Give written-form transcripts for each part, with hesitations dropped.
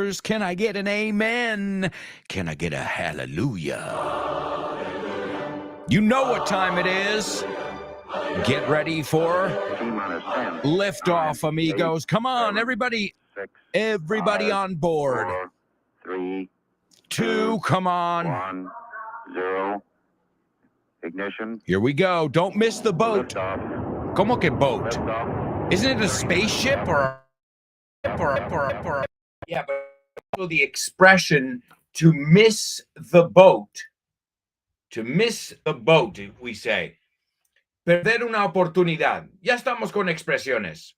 believers? Can I get an amen? Can I get a hallelujah? You know what time it is. Get ready for liftoff, amigos. Come on, everybody. Everybody on board. 4, 3, 2, come on. 1, 0. Ignition. Here we go. Don't miss the boat. Liftoff. Como que boat? Liftoff. Isn't it a spaceship or yeah, but the expression to miss the boat. To miss the boat, we say. Perder una oportunidad. Ya estamos con expresiones.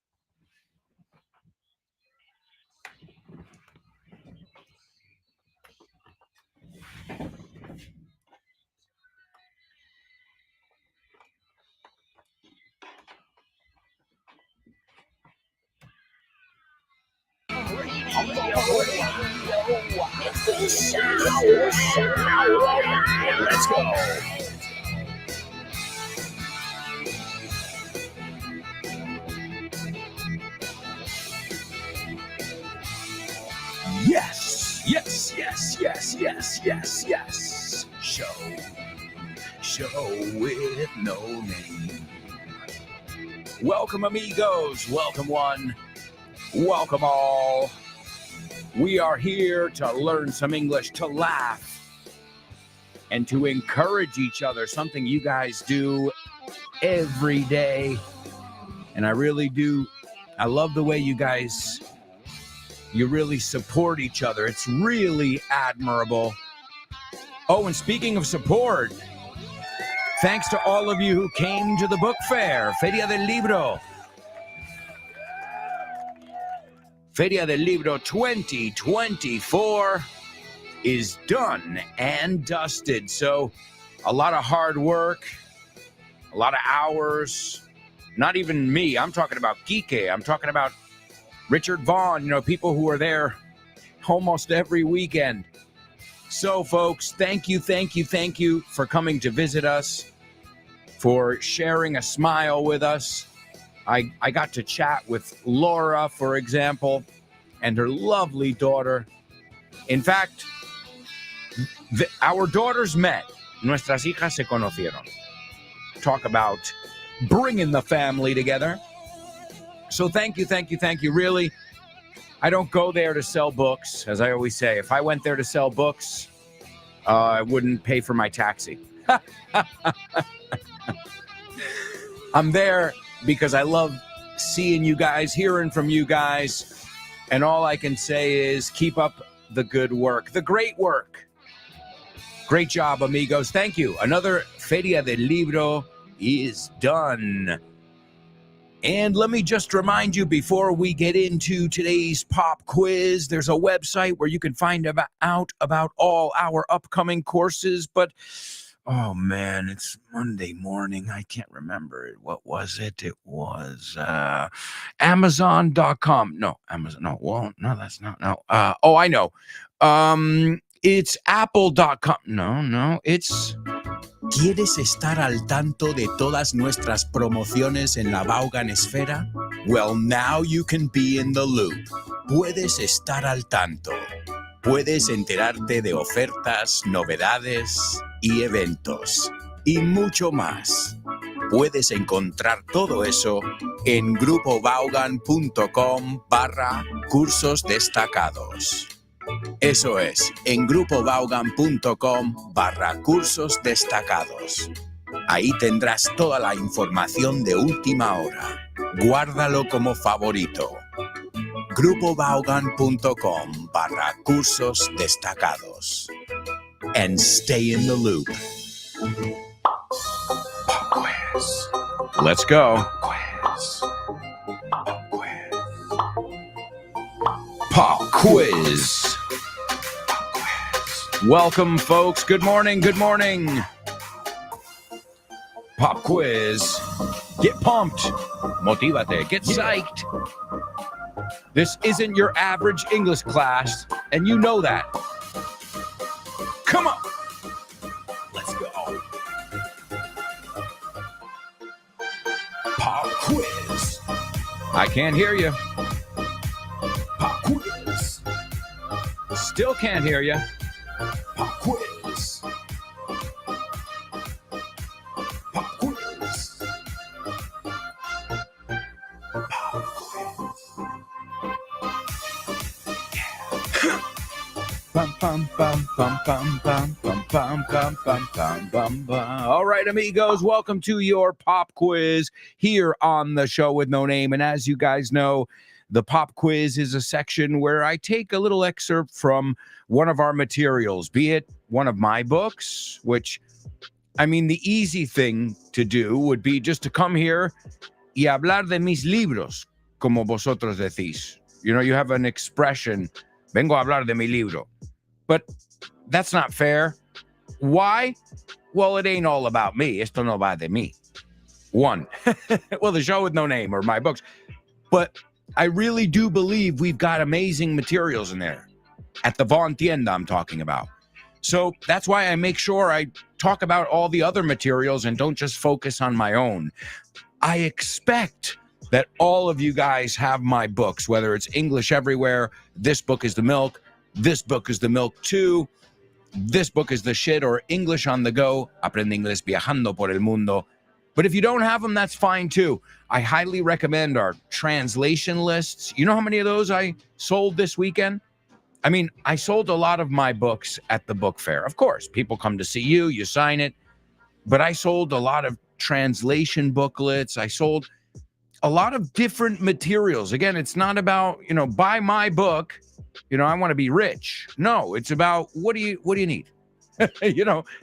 Let's go. Yes, yes, yes, yes, yes, yes, yes. Show with no name. Welcome, amigos. Welcome, one. Welcome, all. We are here to learn some English, to laugh, and to encourage each other, something you guys do every day. And I really do. I love the way you guys, you really support each other. It's really admirable. Oh, and speaking of support, thanks to all of you who came to the book fair, Feria del Libro. Feria del Libro 2024 is done and dusted. So a lot of hard work, a lot of hours, not even me. I'm talking about Kike. I'm talking about Richard Vaughn, people who are there almost every weekend. So folks, thank you for coming to visit us, for sharing a smile with us. I got to chat with Laura, for example, and her lovely daughter. In fact, our daughters met. Nuestras hijas se conocieron. Talk about bringing the family together. So thank you. Really, I don't go there to sell books, as I always say. If I went there to sell books, I wouldn't pay for my taxi. I'm there because I love seeing you guys, hearing from you guys, and all I can say is keep up the good work, the great work. Great job, amigos. Thank you. Another Feria del Libro is done. And let me just remind you, before we get into today's pop quiz, there's a website where you can find out about all our upcoming courses, but oh man, it's Monday morning. I can't remember it. What was it? It was Amazon.com. No, Amazon. No, well, no, that's not. No. Oh, I know. It's Apple.com. No, it's. ¿Quieres estar al tanto de todas nuestras promociones en la Vaughan Esfera? Well, now you can be in the loop. Puedes estar al tanto. Puedes enterarte de ofertas, novedades y eventos, y mucho más. Puedes encontrar todo eso en grupovaughan.com/cursos destacados. Eso es, en grupovaughan.com/cursos destacados. Ahí tendrás toda la información de última hora. Guárdalo como favorito. grupovaughan.com/cursos destacados. And stay in the loop. Pop quiz. Let's go. Pop quiz. Welcome, folks. Good morning. Pop quiz. Get pumped. Motívate. Get psyched. This isn't your average English class, and you know that. Come on. Let's go. Pop quiz. I can't hear you. Pop quiz. Still can't hear you. Pop quiz. Pop quiz. Pop quiz. Bum, bum, bum, bum, bum, bum, bum, bum, bum, bum, bum, bum, bum. All right, amigos, welcome to your pop quiz here on the show with no name. And as you guys know, the pop quiz is a section where I take a little excerpt from one of our materials, be it one of my books, which, I mean, the easy thing to do would be just to come here y hablar de mis libros, como vosotros decís. You know, you have an expression, vengo a hablar de mi libro. But that's not fair. Why? Well, it ain't all about me. Esto no va de mí. One. Well, the show with no name or my books. But I really do believe we've got amazing materials in there. At the Von Tienda I'm talking about. So that's why I make sure I talk about all the other materials and don't just focus on my own. I expect that all of you guys have my books, whether it's English Everywhere, This Book is the Milk, This Book is the Milk too, This Book is the Shit, or English on the Go, Aprende Inglés Viajando por el Mundo. But if you don't have them, that's fine too. I highly recommend our translation lists. You know how many of those I sold this weekend? I mean, I sold a lot of my books at the book fair. Of course, people come to see you, you sign it. But I sold a lot of translation booklets. I sold a lot of different materials. Again, it's not about, buy my book. I want to be rich. No, it's about what do you need?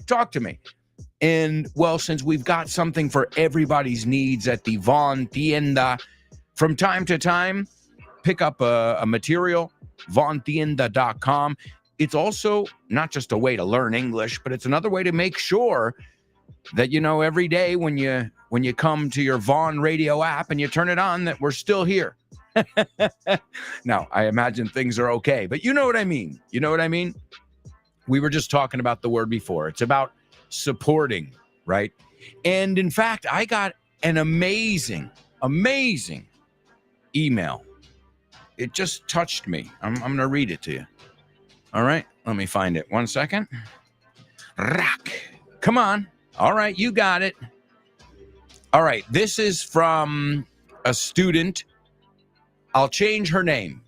Talk to me. And well, since we've got something for everybody's needs at the Von Tienda, from time to time, pick up a material, vontienda.com. It's also not just a way to learn English, but it's another way to make sure that, every day when you come to your Von radio app and you turn it on, that we're still here. Now, I imagine things are okay, but you know what I mean. You know what I mean? We were just talking about the word before. It's about supporting, right? And in fact, I got an amazing email. It just touched me. I'm going to read it to you. All right, let me find it. 1 second. Rock. Come on. All right, you got it. All right, this is from a student. I'll change her name,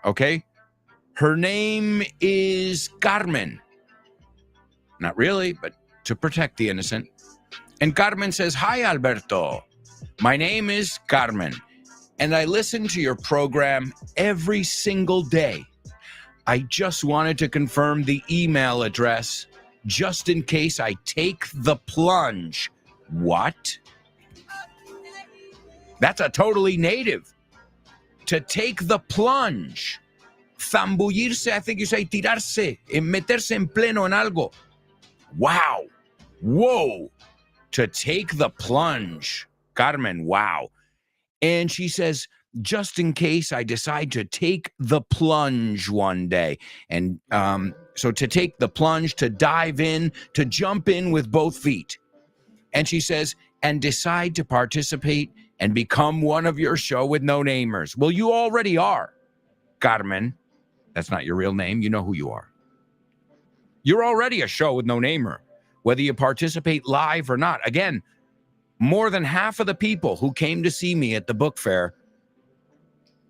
okay? Her name is Carmen. Not really, but to protect the innocent. And Carmen says, "Hi, Alberto. My name is Carmen, and I listen to your program every single day. I just wanted to confirm the email address just in case I take the plunge." What? That's a totally native. To take the plunge. Zambullirse, I think you say tirarse, meterse en pleno en algo. Wow. Whoa. To take the plunge. Carmen, wow. And she says, just in case I decide to take the plunge one day. And so to take the plunge, to dive in, to jump in with both feet. And she says, and decide to participate and become one of your show with no namers. Well, you already are, Carmen. That's not your real name. You know who you are. You're already a show with no namer, whether you participate live or not. Again, more than half of the people who came to see me at the book fair,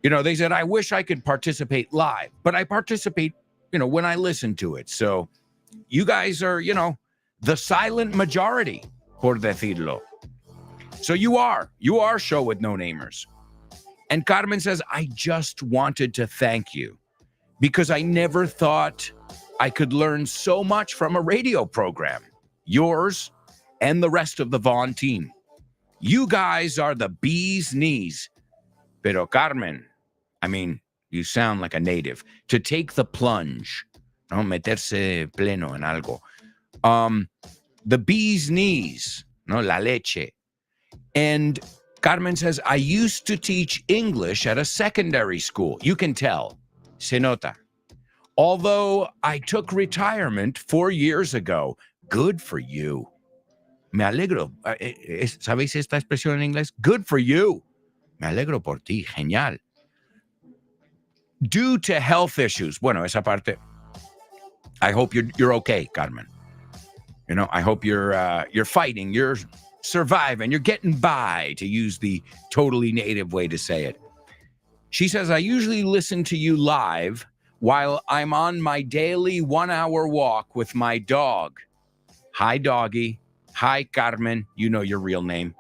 they said, I wish I could participate live, but I participate, when I listen to it. So you guys are, the silent majority, por decirlo. So you are show with no namers. And Carmen says, I just wanted to thank you because I never thought I could learn so much from a radio program, yours and the rest of the Von team. You guys are the bee's knees. Pero Carmen, I mean, you sound like a native. To take the plunge, no meterse pleno en algo. The bee's knees, no la leche. And Carmen says, I used to teach English at a secondary school. You can tell. Se nota. Although I took retirement 4 years ago. Good for you. Me alegro. ¿Sabéis esta expresión en inglés? Good for you. Me alegro por ti. Genial. due to health issues. Bueno, esa parte. I hope you're okay, Carmen. You know, I hope you're fighting, you're surviving, you're getting by, to use the totally native way to say it. She says, I usually listen to you live while I'm on my daily 1-hour walk with my dog. Hi, doggy. Hi, Carmen. You know your real name.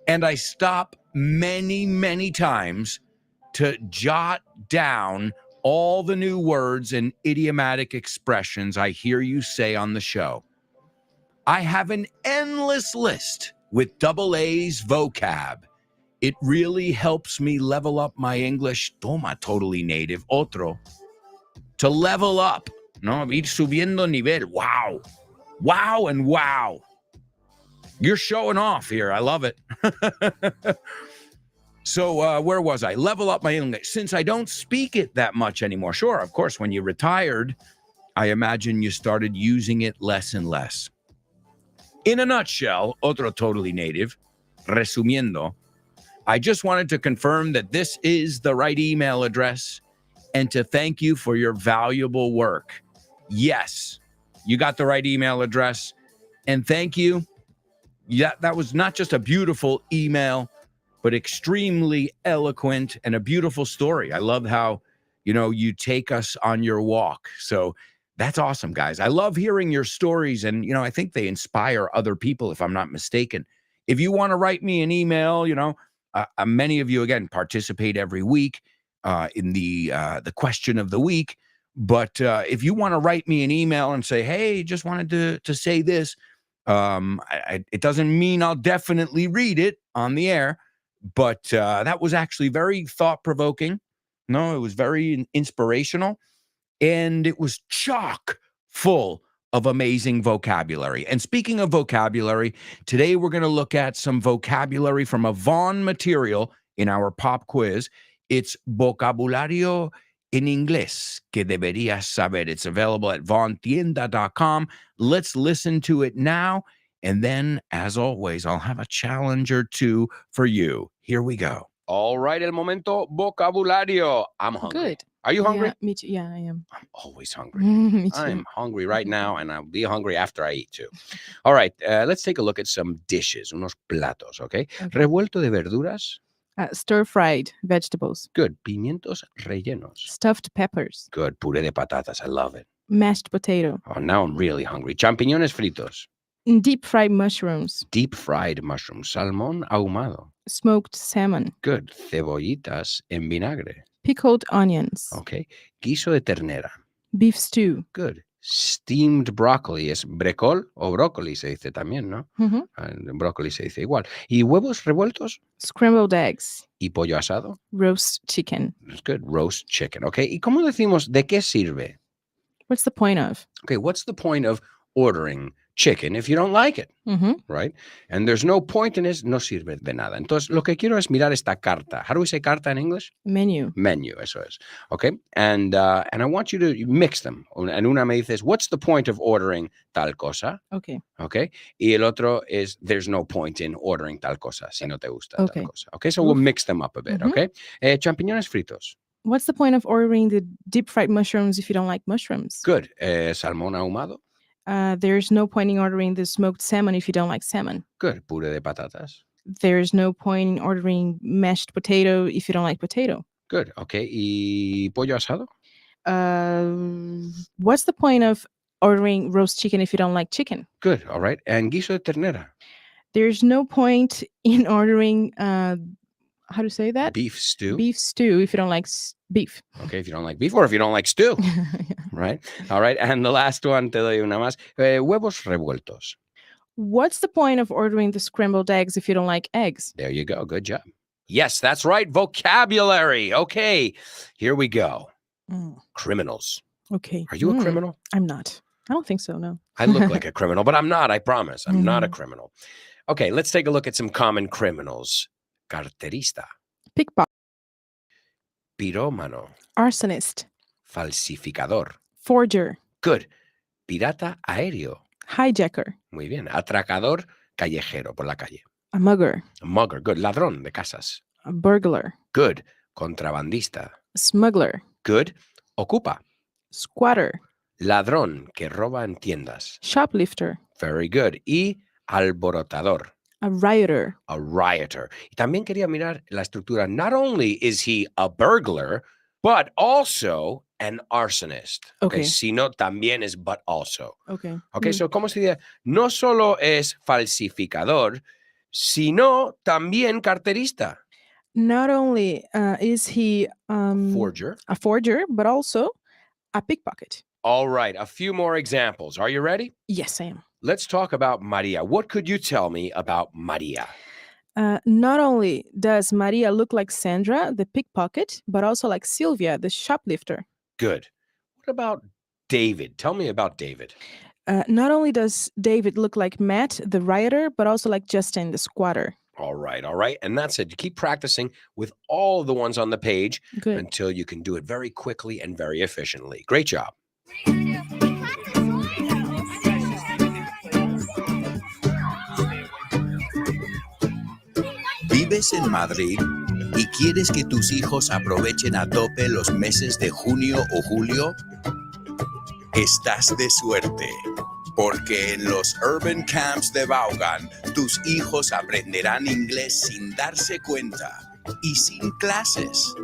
And I stop many, many times to jot down all the new words and idiomatic expressions I hear you say on the show. I have an endless list with double A's vocab. It really helps me level up my English. Toma, totally native. Otro. To level up. No, ir subiendo nivel. Wow. Wow and wow. You're showing off here. I love it. So where was I? Level up my English. Since I don't speak it that much anymore. Sure, of course, when you retired, I imagine you started using it less and less. In a nutshell, otro totally native, resumiendo, I just wanted to confirm that this is the right email address and to thank you for your valuable work. Yes, you got the right email address, and thank you. Yeah, that was not just a beautiful email, but extremely eloquent and a beautiful story. I love how, you take us on your walk. So that's awesome, guys. I love hearing your stories, and, I think they inspire other people, if I'm not mistaken. If you want to write me an email, many of you, again, participate every week in the question of the week. But if you want to write me an email and say, hey, just wanted to say this, it doesn't mean I'll definitely read it on the air, but that was actually very thought-provoking. No, it was very inspirational, and it was chock full of amazing vocabulary. And speaking of vocabulary, today we're going to look at some vocabulary from a Vaughn material in our pop quiz. It's vocabulario en inglés que deberías saber. It's available at vaughntienda.com. Let's listen to it now. And then, as always, I'll have a challenge or two for you. Here we go. All right, el momento vocabulario. I'm hungry. Good. Are you hungry? Yeah, me too. Yeah, I am. I'm always hungry. Me too. I'm hungry right now, and I'll be hungry after I eat too. All right, let's take a look at some dishes, unos platos, okay? Revuelto de verduras. Stir-fried vegetables. Good. Pimientos rellenos. Stuffed peppers. Good. Puré de patatas. I love it. Mashed potato. Oh, now I'm really hungry. Champiñones fritos. Deep-fried mushrooms. Deep fried mushrooms. Salmón ahumado. Smoked salmon. Good. Cebollitas en vinagre. Pickled onions. Okay. Guiso de ternera. Beef stew. Good. Steamed broccoli. Es brecol o brócoli se dice también, ¿no? Brócoli se dice igual. ¿Y huevos revueltos? Scrambled eggs. ¿Y pollo asado? Roast chicken. That's good. Roast chicken. Okay. ¿Y cómo decimos de qué sirve? What's the point of? Okay. What's the point of ordering chicken if you don't like it? Right? And there's no point in it, no sirve de nada. Entonces, lo que quiero es mirar esta carta. How do we say carta in English? Menu. Menu, eso es. Okay? And I want you to mix them. And una me dices, what's the point of ordering tal cosa? Okay. Okay? Y el otro is, there's no point in ordering tal cosa si no te gusta tal cosa. Okay? So we'll mix them up a bit, okay? Champiñones fritos. What's the point of ordering the deep-fried mushrooms if you don't like mushrooms? Good. Salmón ahumado. There's no point in ordering the smoked salmon if you don't like salmon. Good. Puré de patatas. There's no point in ordering mashed potato if you don't like potato. Good. Okay. ¿Y pollo asado? What's the point of ordering roast chicken if you don't like chicken? Good. All right. And guiso de ternera? There's no point in ordering, how to say that? Beef stew. Beef stew if you don't like beef. Okay, if you don't like beef or if you don't like stew. Right? All right. And the last one, te doy una más. Huevos revueltos. What's the point of ordering the scrambled eggs if you don't like eggs? There you go. Good job. Yes, that's right. Vocabulary. Okay, here we go. Criminals. Okay. Are you a criminal? I'm not. I don't think so, no. I look like a criminal, but I'm not, I promise. I'm not a criminal. Okay, let's take a look at some common criminals. Carterista. Pickpocket. Pirómano. Arsonist. Falsificador. Forger. Good. Pirata aéreo. Hijacker. Muy bien. Atracador callejero por la calle. A mugger. Mugger. Good. Ladrón de casas. A burglar. Good. Contrabandista. Smuggler. Good. Ocupa. Squatter. Ladrón que roba en tiendas. Shoplifter. Very good. Y alborotador. A rioter. A rioter. Y también quería mirar la estructura. Not only is he a burglar, but also an arsonist. Okay. Sino también es but also. Okay. Okay, so ¿cómo se dice? No solo es falsificador, sino también carterista. Not only is he Forger. a forger, but also a pickpocket. All right, a few more examples. Are you ready? Yes, I am. Let's talk about Maria. What could you tell me about Maria? Not only does Maria look like Sandra, the pickpocket, but also like Sylvia, the shoplifter. Good. What about David? Tell me about David. Not only does David look like Matt, the rioter, but also like Justin, the squatter. All right. And that's it. You keep practicing with all the ones on the page Good. until you can do it very quickly and very efficiently. Great job. ¿Vives en Madrid y quieres que tus hijos aprovechen a tope los meses de junio o julio? Estás de suerte, porque en los Urban Camps de Vaughan tus hijos aprenderán inglés sin darse cuenta y sin clases,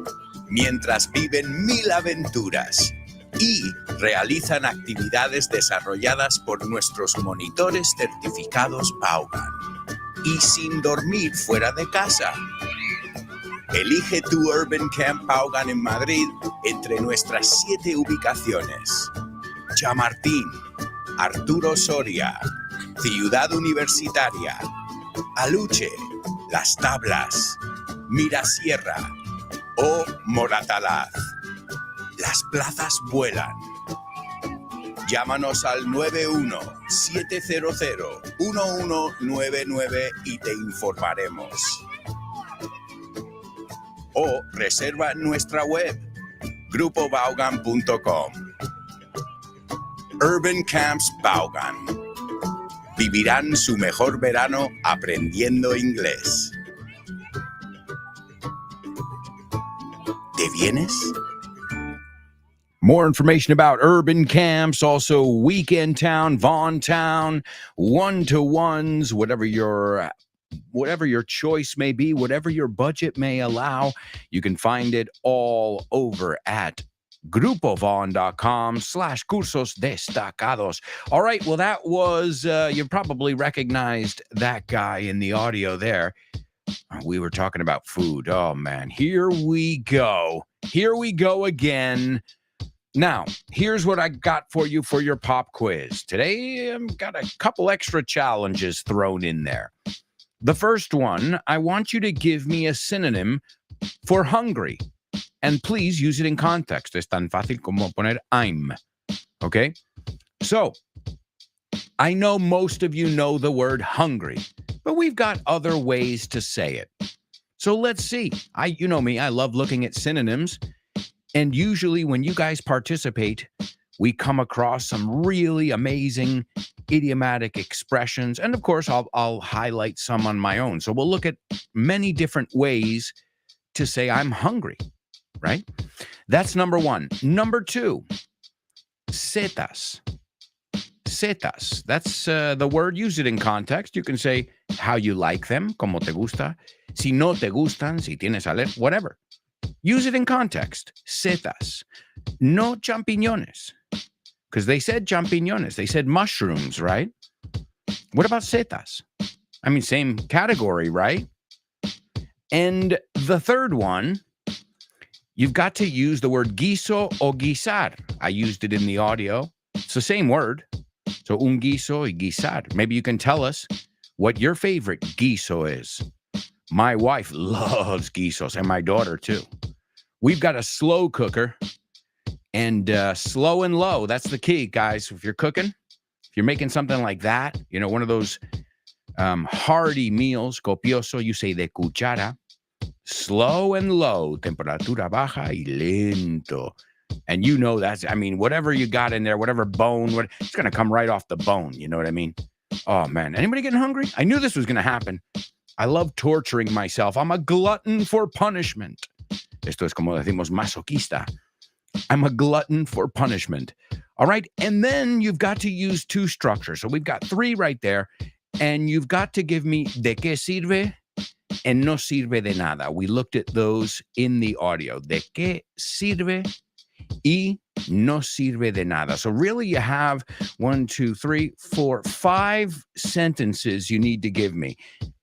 mientras viven 1000 aventuras y realizan actividades desarrolladas por nuestros monitores certificados Vaughan. Y sin dormir fuera de casa. Elige tu Urban Camp Vaughan en Madrid entre nuestras 7 ubicaciones. Chamartín, Arturo Soria, Ciudad Universitaria, Aluche, Las Tablas, Mirasierra o Moratalaz. Las plazas vuelan. Llámanos al 91-700-1199 y te informaremos. O reserva en nuestra web, grupovaughan.com. Urban Camps Vaughan. Vivirán su mejor verano aprendiendo inglés. ¿Te vienes? More information about urban camps, also weekend town, Vaughan town, one-to-ones, whatever your choice may be, whatever your budget may allow, you can find it all over at grupovaughan.com/cursos destacados. All right, well, that was, you probably recognized that guy in the audio there. We were talking about food. Oh, man, here we go. Here we go again. Now, here's what I got for you for your pop quiz. Today, I've got a couple extra challenges thrown in there. The first one, I want you to give me a synonym for hungry. And please use it in context. Es tan fácil como poner I'm. Okay? So, I know most of you know the word hungry, but we've got other ways to say it. So let's see. You know me, I love looking at synonyms. And usually when you guys participate, we come across some really amazing idiomatic expressions. And of course, I'll highlight some on my own. So we'll look at many different ways to say I'm hungry, right? That's number one. Number two, setas. Setas. That's the word. Use it in context. You can say how you like them, como te gusta. Si no te gustan, si tienes alergia, whatever. Use it in context. Setas. No champiñones. Because they said champiñones. They said mushrooms, right? What about setas? I mean, same category, right? And the third one, you've got to use the word guiso o guisar. I used it in the audio. It's the same word. So un guiso y guisar. Maybe you can tell us what your favorite guiso is. My wife loves guisos, and my daughter too. We've got a slow cooker, and slow and low, that's the key, guys. If you're cooking, if you're making something like that, you know, one of those hearty meals, copioso, you say de cuchara, slow and low, temperatura baja y lento. And you know that's, I mean, whatever you got in there, whatever bone, it's going to come right off the bone, you know what I mean? Oh, man. Anybody getting hungry? I knew this was going to happen. I love torturing myself. I'm a glutton for punishment. Esto es como decimos masoquista. I'm a glutton for punishment. All right. And then you've got to use two structures. So we've got three right there. And you've got to give me de qué sirve and no sirve de nada. We looked at those in the audio. De qué sirve y no sirve de nada. So really you have 1, 2, 3, 4, 5 sentences you need to give me.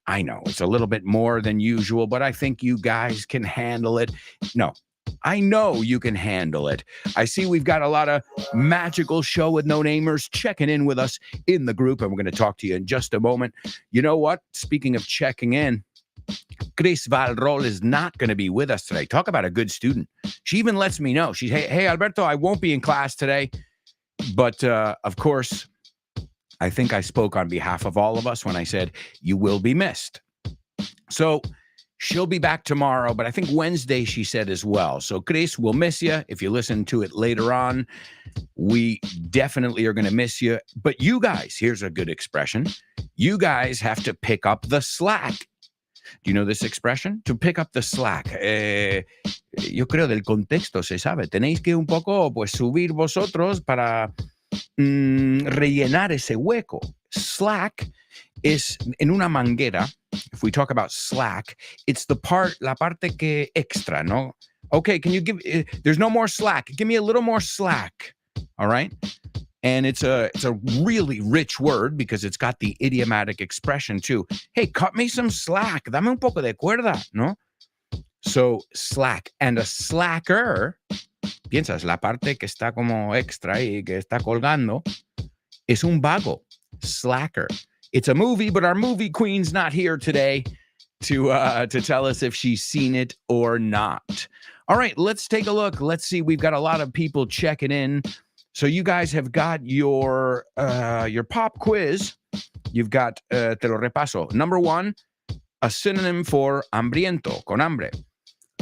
I know it's a little bit more than usual, but I think you guys can handle it. No, I know you can handle it. I see we've got a lot of magical show with no namers checking in with us in the group, and we're going to talk to you in just a moment. You know what? Speaking of checking in, Chris Valrol is not going to be with us today. Talk about a good student. She even lets me know. She's, hey, Alberto, I won't be in class today. But of course, I think I spoke on behalf of all of us when I said you will be missed. So she'll be back tomorrow, but I think Wednesday she said as well. So Chris, we'll miss you. If you listen to it later on, we definitely are going to miss you. But you guys, here's a good expression. You guys have to pick up the slack. Do you know this expression? To pick up the slack. Yo creo del contexto se sabe. Tenéis que un poco pues subir vosotros para rellenar ese hueco. Slack is en una manguera. If we talk about slack, it's la parte que extra, no? Okay, can you give, there's no more slack. Give me a little more slack. All right. And it's a really rich word because it's got the idiomatic expression too. Hey, cut me some slack. Dame un poco de cuerda, ¿no? So slack. And a slacker, piensas, la parte que está como extra y que está colgando, es un vago. Slacker. It's a movie, but our movie queen's not here today to tell us if she's seen it or not. All right, let's take a look. Let's see. We've got a lot of people checking in. So you guys have got your pop quiz. You've got, te lo repaso. Number 1, a synonym for hambriento, con hambre.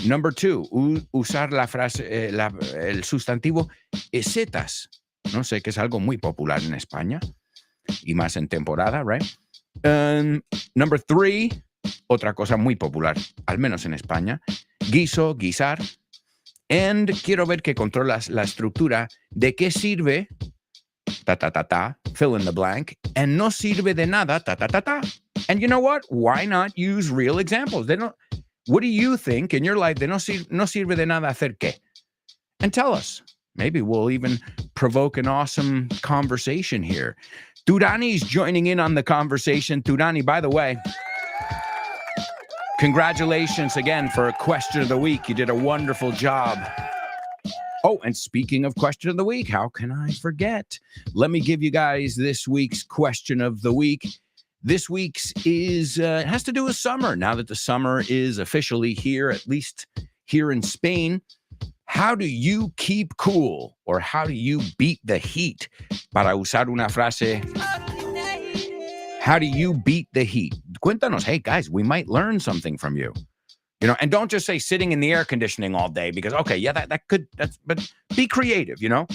Number 2, usar la frase, el sustantivo setas. No sé, que es algo muy popular en España y más en temporada, right? Number 3, otra cosa muy popular, al menos en España, guiso, guisar. And quiero ver que controlas la estructura de qué sirve, ta, ta, ta, ta, fill in the blank, and no sirve de nada, ta, ta, ta, ta. And you know what? Why not use real examples? What do you think in your life de no sirve de nada hacer qué? And tell us. Maybe we'll even provoke an awesome conversation here. Turani's joining in on the conversation. Turani, by the way, congratulations again for a question of the week. You did a wonderful job. Oh, and speaking of question of the week, how can I forget? Let me give you guys this week's question of the week. This week's has to do with summer. Now that the summer is officially here, at least here in Spain, how do you keep cool or how do you beat the heat? Para usar una frase, how do you beat the heat? Cuéntanos, hey guys, we might learn something from you. You know, and don't just say sitting in the air conditioning all day because, okay, yeah, but be creative, you know?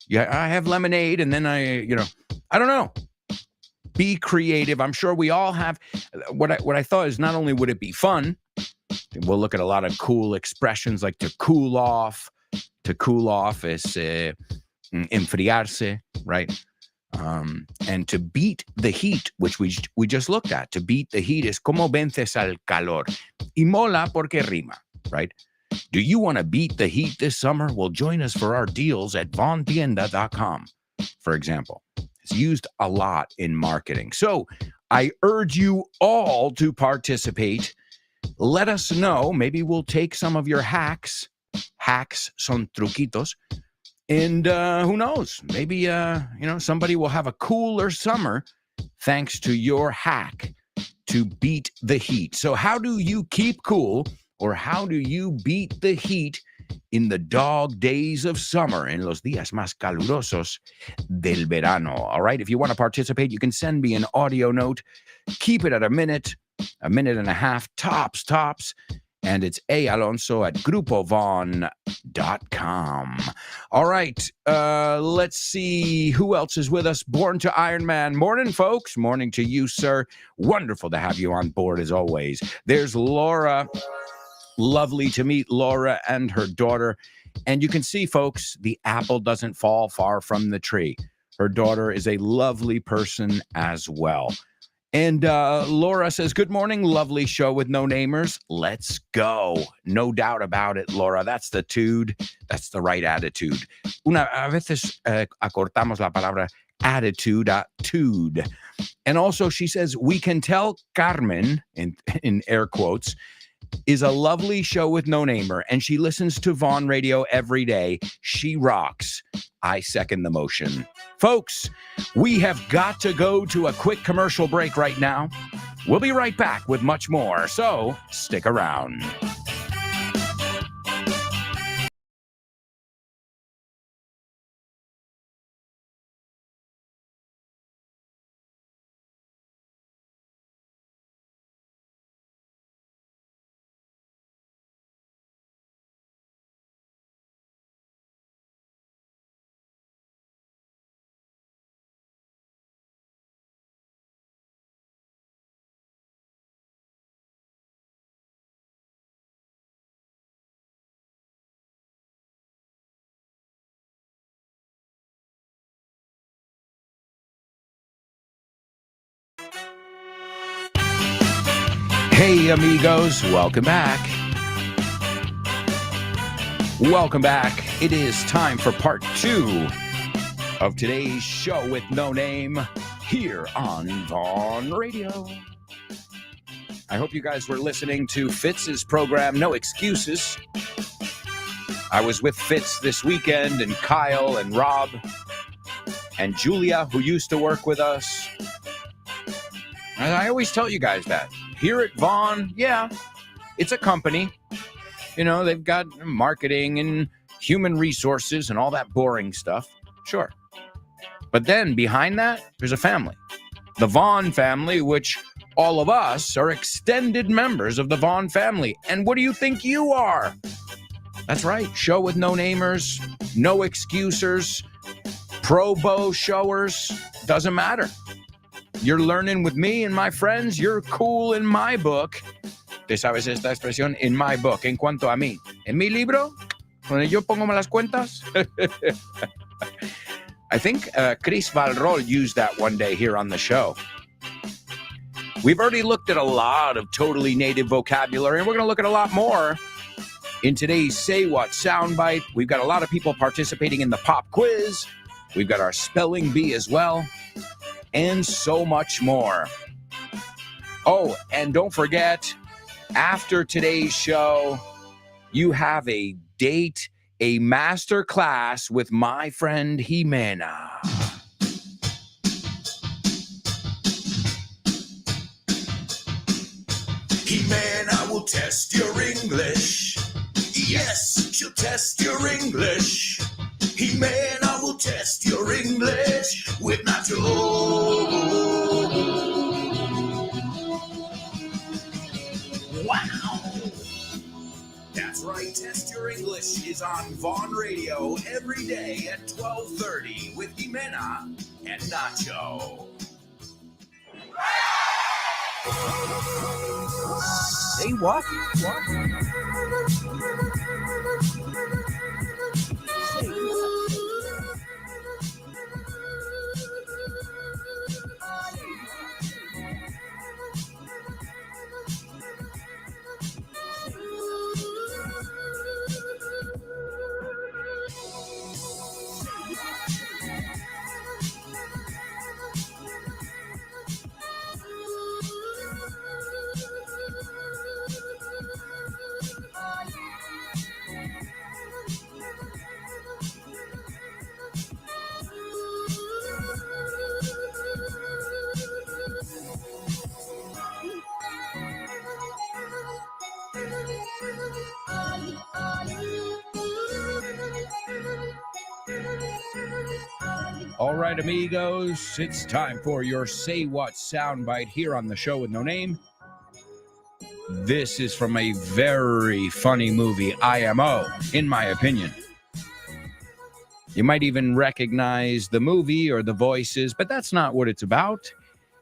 Yeah, I have lemonade and then I don't know. Be creative. I'm sure we all have. What I thought is not only would it be fun, we'll look at a lot of cool expressions like to cool off. To cool off is enfriarse, right? And to beat the heat, which we just looked at. To beat the heat is como vences al calor. Y mola porque rima, right? Do you want to beat the heat this summer? Well, join us for our deals at vontienda.com, for example. It's used a lot in marketing. So I urge you all to participate. Let us know. Maybe we'll take some of your hacks. Hacks son truquitos. And who knows? Maybe, somebody will have a cooler summer thanks to your hack to beat the heat. So how do you keep cool or how do you beat the heat in the dog days of summer, en los días más calurosos del verano? All right. If you want to participate, you can send me an audio note. Keep it at a minute and a half, tops. And it's alonso@grupovon.com. All right. Let's see who else is with us. Born to Iron Man. Morning, folks. Morning to you, sir. Wonderful to have you on board as always. There's Laura. Lovely to meet Laura and her daughter. And you can see, folks, the apple doesn't fall far from the tree. Her daughter is a lovely person as well. And Laura says, good morning, lovely show with no namers. Let's go. No doubt about it, Laura. That's the tude. That's the right attitude. A veces acortamos la palabra attitude a tude. And also she says, we can tell Carmen, in air quotes, is a lovely show with no namer, and she listens to Vaughn Radio every day. She rocks. I second the motion. Folks, we have got to go to a quick commercial break right now. We'll be right back with much more, so stick around. Hey, amigos, welcome back. Welcome back. It is time for part 2 of today's show with no name here on Vaughn Radio. I hope you guys were listening to Fitz's program, No Excuses. I was with Fitz this weekend, and Kyle and Rob and Julia, who used to work with us. And I always tell you guys that. Here at Vaughn, yeah, it's a company. You know, they've got marketing and human resources and all that boring stuff. Sure. But then behind that, there's a family. The Vaughn family, which all of us are extended members of the Vaughn family. And what do you think you are? That's right. Show with no namers, no excusers, pro bow showers. Doesn't matter. You're learning with me and my friends. You're cool in my book. ¿Te sabes esta expresión? In my book. En cuanto a mí. En mi libro, donde yo pongo las cuentas. I think Chris Valrol used that one day here on the show. We've already looked at a lot of totally native vocabulary, and we're going to look at a lot more in today's Say What soundbite. We've got a lot of people participating in the pop quiz. We've got our spelling bee as well. And so much more. Oh, and don't forget, after today's show, you have a date, a master class with my friend Jimena. Jimena will test your English. Yes, she'll test your English. Jimena will test your English with Nacho. Wow! That's right, Test Your English is on Vaughn Radio every day at 12:30 with Jimena and Nacho. Say what? All right, amigos, it's time for your Say What soundbite here on the show with no name. This is from a very funny movie, IMO, in my opinion. You might even recognize the movie or the voices, but that's not what it's about.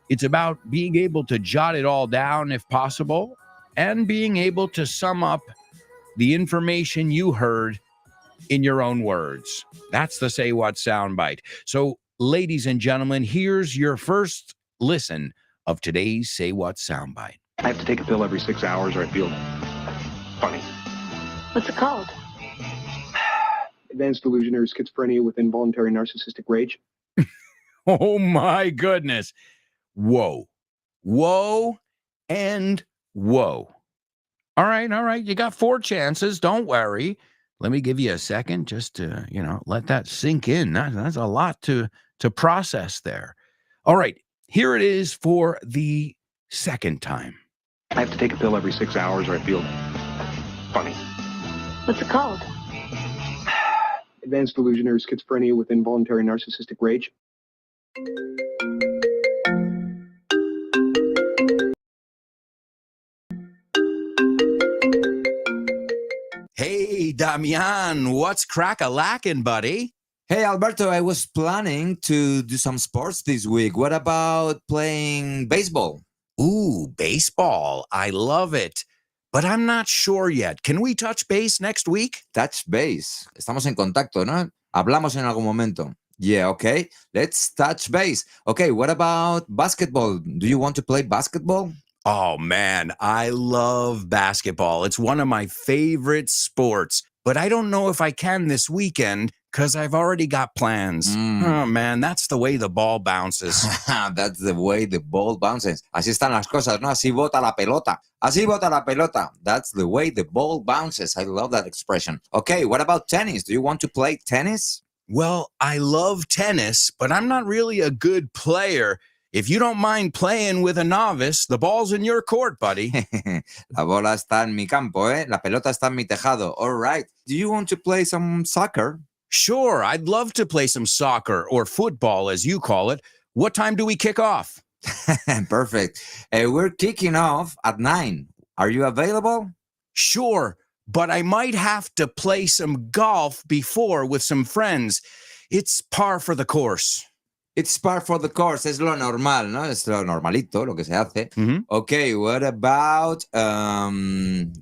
It's about being able to jot it all down if possible and being able to sum up the information you heard in your own words. That's the Say What soundbite. So, ladies and gentlemen, here's your first listen of today's Say What soundbite. I have to take a pill every 6 hours or I feel funny. What's it called? Advanced delusionary schizophrenia with involuntary narcissistic rage. Oh my goodness. Whoa. Whoa and whoa. All right. You got 4 chances. Don't worry. Let me give you a second just to, let that sink in. That's a lot to process there. All right. Here it is for the second time. I have to take a pill every 6 hours or I feel funny. What's it called? Advanced delusionary schizophrenia with involuntary narcissistic rage. Hey, Damian, what's crack-a-lackin', buddy? Hey, Alberto, I was planning to do some sports this week. What about playing baseball? Ooh, baseball. I love it. But I'm not sure yet. Can we touch base next week? Touch base. Estamos en contacto, ¿no? Hablamos en algún momento. Yeah, okay. Let's touch base. Okay, what about basketball? Do you want to play basketball? Oh, man, I love basketball. It's one of my favorite sports. But I don't know if I can this weekend because I've already got plans. Oh, man, that's the way the ball bounces. That's the way the ball bounces. Así están las cosas, ¿no? Así bota la pelota. Así bota la pelota. That's the way the ball bounces. I love that expression. Okay, what about tennis? Do you want to play tennis? Well, I love tennis, but I'm not really a good player. If you don't mind playing with a novice, the ball's in your court, buddy. La bola está en mi campo, ¿eh? La pelota está en mi tejado. All right. Do you want to play some soccer? Sure, I'd love to play some soccer or football, as you call it. What time do we kick off? Perfect. We're kicking off at 9. Are you available? Sure, but I might have to play some golf before with some friends. It's par for the course. It's par for the course. Es lo normal, ¿no? Es lo normalito, lo que se hace. Mhm. Okay, what about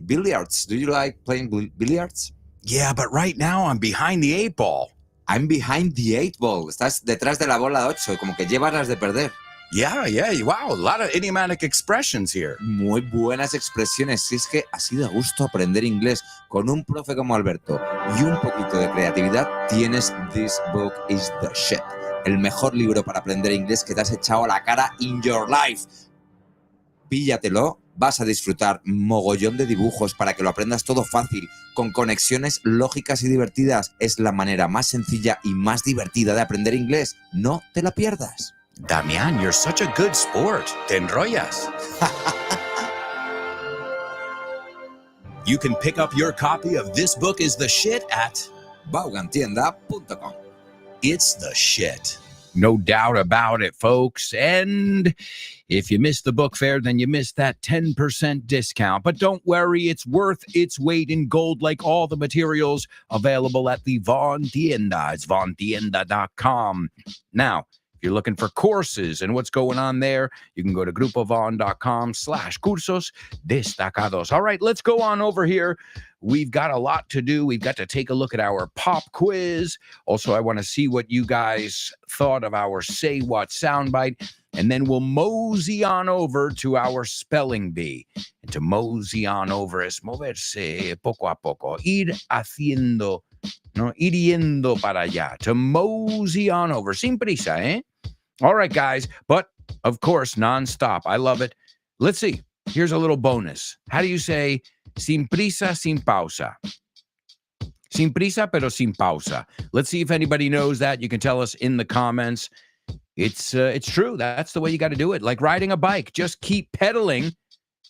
billiards? Do you like playing billiards? Yeah, but right now I'm behind the 8 ball. I'm behind the 8 ball. Estás detrás de la bola 8, como que llevas las de perder. Yeah, wow, a lot of idiomatic expressions here. Muy buenas expresiones. Si es que así da gusto aprender inglés con un profe como Alberto y un poquito de creatividad, tienes This Book is the Shit. El mejor libro para aprender inglés que te has echado a la cara in your life. Píllatelo, vas a disfrutar mogollón de dibujos para que lo aprendas todo fácil, con conexiones lógicas y divertidas. Es la manera más sencilla y más divertida de aprender inglés. No te la pierdas. Damian, you're such a good sport. Te enrollas. You can pick up your copy of This Book is the Shit at Vaughantienda.com. It's the Shit. No doubt about it, folks. And if you missed the book fair, then you missed that 10% discount. But don't worry, it's worth its weight in gold, like all the materials available at the Von Tienda. It's vontienda.com. Now, if you're looking for courses and what's going on there, you can go to grupovon.com/cursos destacados. All right, let's go on over here. We've got a lot to do. We've got to take a look at our pop quiz. Also, I want to see what you guys thought of our Say What soundbite. And then we'll mosey on over to our spelling bee. And to mosey on over es moverse poco a poco. Ir haciendo, no, ir yendo para allá. To mosey on over. Sin prisa, eh? All right, guys. But, of course, nonstop. I love it. Let's see. Here's a little bonus. How do you say sin prisa, sin pausa? Sin prisa, pero sin pausa. Let's see if anybody knows that. You can tell us in the comments. It's true. That's the way you got to do it. Like riding a bike. Just keep pedaling,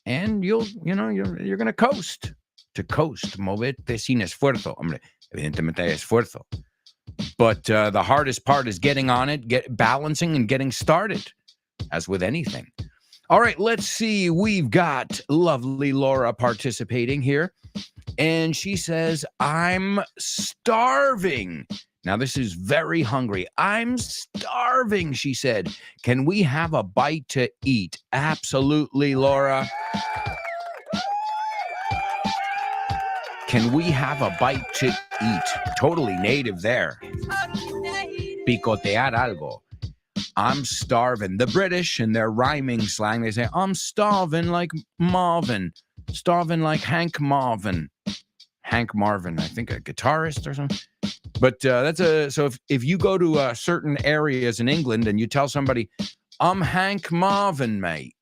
and you're going to coast. To coast, moverte sin esfuerzo. Hombre, evidentemente hay esfuerzo. But the hardest part is getting on it, balancing and getting started, as with anything. All right, let's see. We've got lovely Laura participating here. And she says, I'm starving. Now, this is very hungry. I'm starving, she said. Can we have a bite to eat? Absolutely, Laura. Can we have a bite to eat? Totally native there. Picotear algo. I'm starving. The British, in their rhyming slang, they say, I'm starving like Marvin. Starving like Hank Marvin. Hank Marvin, I think a guitarist or something. But so if you go to certain areas in England and you tell somebody, I'm Hank Marvin, mate,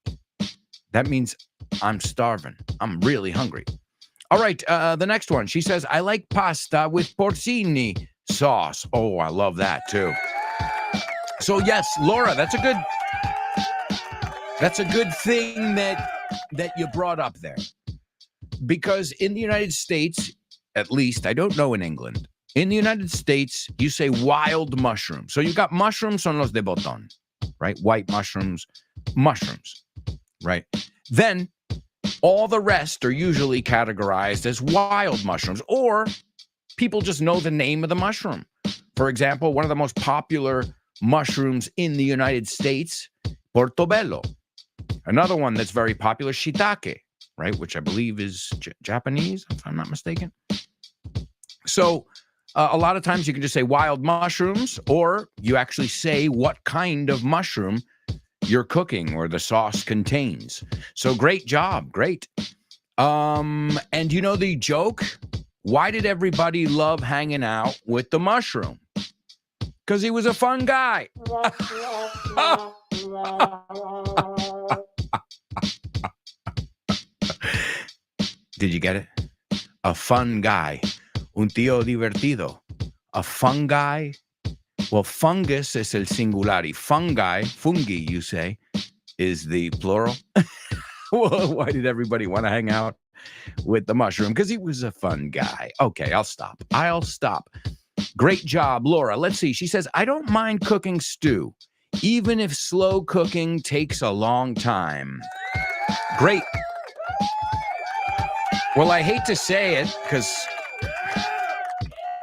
that means I'm starving. I'm really hungry. All right, the next one. She says, I like pasta with porcini sauce. Oh, I love that too. So yes, Laura, that's a good thing that you brought up there. Because in the United States, at least, I don't know in England, in the United States, you say wild mushrooms. So you got mushrooms son los de botón, right? White mushrooms, right? Then all the rest are usually categorized as wild mushrooms, or people just know the name of the mushroom. For example, one of the most popular mushrooms in the United States, portobello. Another one that's very popular, shiitake, right? Which I believe is Japanese, if I'm not mistaken. So a lot of times you can just say wild mushrooms, or you actually say what kind of mushroom you're cooking or the sauce contains. So great job. Great. And you know the joke? Why did everybody love hanging out with the mushroom? Because he was a fun guy. Did you get it? A fun guy. Un tío divertido. A fun guy. Well, fungus is el singular. Fungi, you say, is the plural. Well, why did everybody want to hang out with the mushroom? Because he was a fun guy. Okay, I'll stop. Great job, Laura. Let's see. She says, I don't mind cooking stew, even if slow cooking takes a long time. Great. Well, I hate to say it because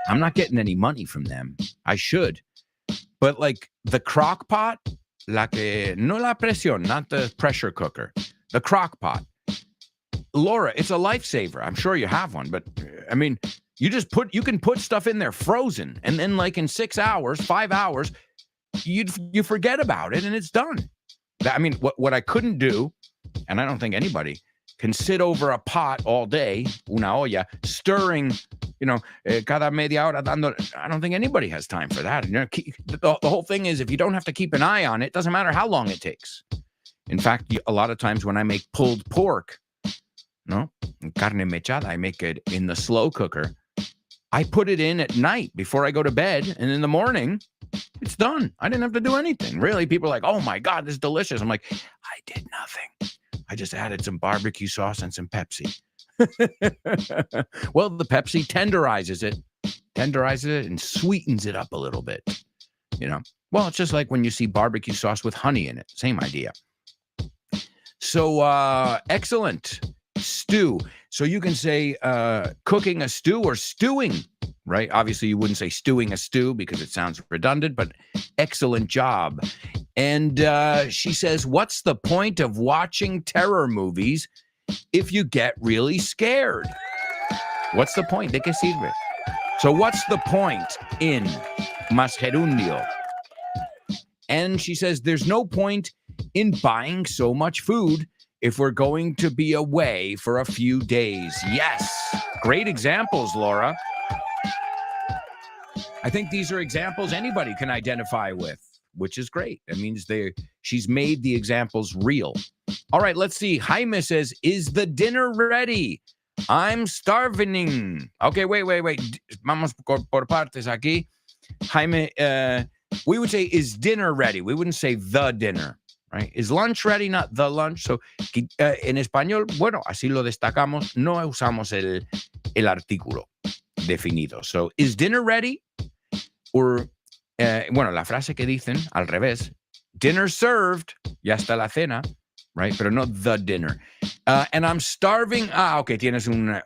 I'm not getting any money from them. I should. But like the crock pot, no la presión, not the pressure cooker, the crock pot. Laura, it's a lifesaver. I'm sure you have one, but I mean, you can put stuff in there frozen, and then like in 6 hours, 5 hours, you forget about it and it's done. I mean, what I couldn't do, and I don't think anybody can sit over a pot all day, una olla, stirring, cada media hora dando. I don't think anybody has time for that. The whole thing is, if you don't have to keep an eye on it, doesn't matter how long it takes. In fact, a lot of times when I make pulled pork, carne mechada, I make it in the slow cooker. I put it in at night before I go to bed, and in the morning, it's done. I didn't have to do anything. Really, people are like, oh my God, this is delicious. I'm like, I did nothing. I just added some barbecue sauce and some Pepsi. Well, the Pepsi tenderizes it and sweetens it up a little bit. Well, it's just like when you see barbecue sauce with honey in it. Same idea. So, excellent. Stew. So you can say cooking a stew or stewing, right? Obviously, you wouldn't say stewing a stew because it sounds redundant, but excellent job. And she says, what's the point of watching terror movies if you get really scared? What's the point? ¿De qué sirve? So what's the point in Más Gerundio? And she says, there's no point in buying so much food if we're going to be away for a few days. Yes. Great examples, Laura. I think these are examples anybody can identify with, which is great. That means she's made the examples real. All right, let's see. Jaime says, is the dinner ready? I'm starving. Okay, wait. Vamos por partes aquí. Jaime, we would say, is dinner ready? We wouldn't say the dinner, right? Is lunch ready? Not the lunch. So, en español, bueno, así lo destacamos. No usamos el artículo definido. So, is dinner ready? Or, la frase que dicen, al revés, dinner served, ya está la cena, right? Pero no the dinner. And I'm starving. Okay, tienes una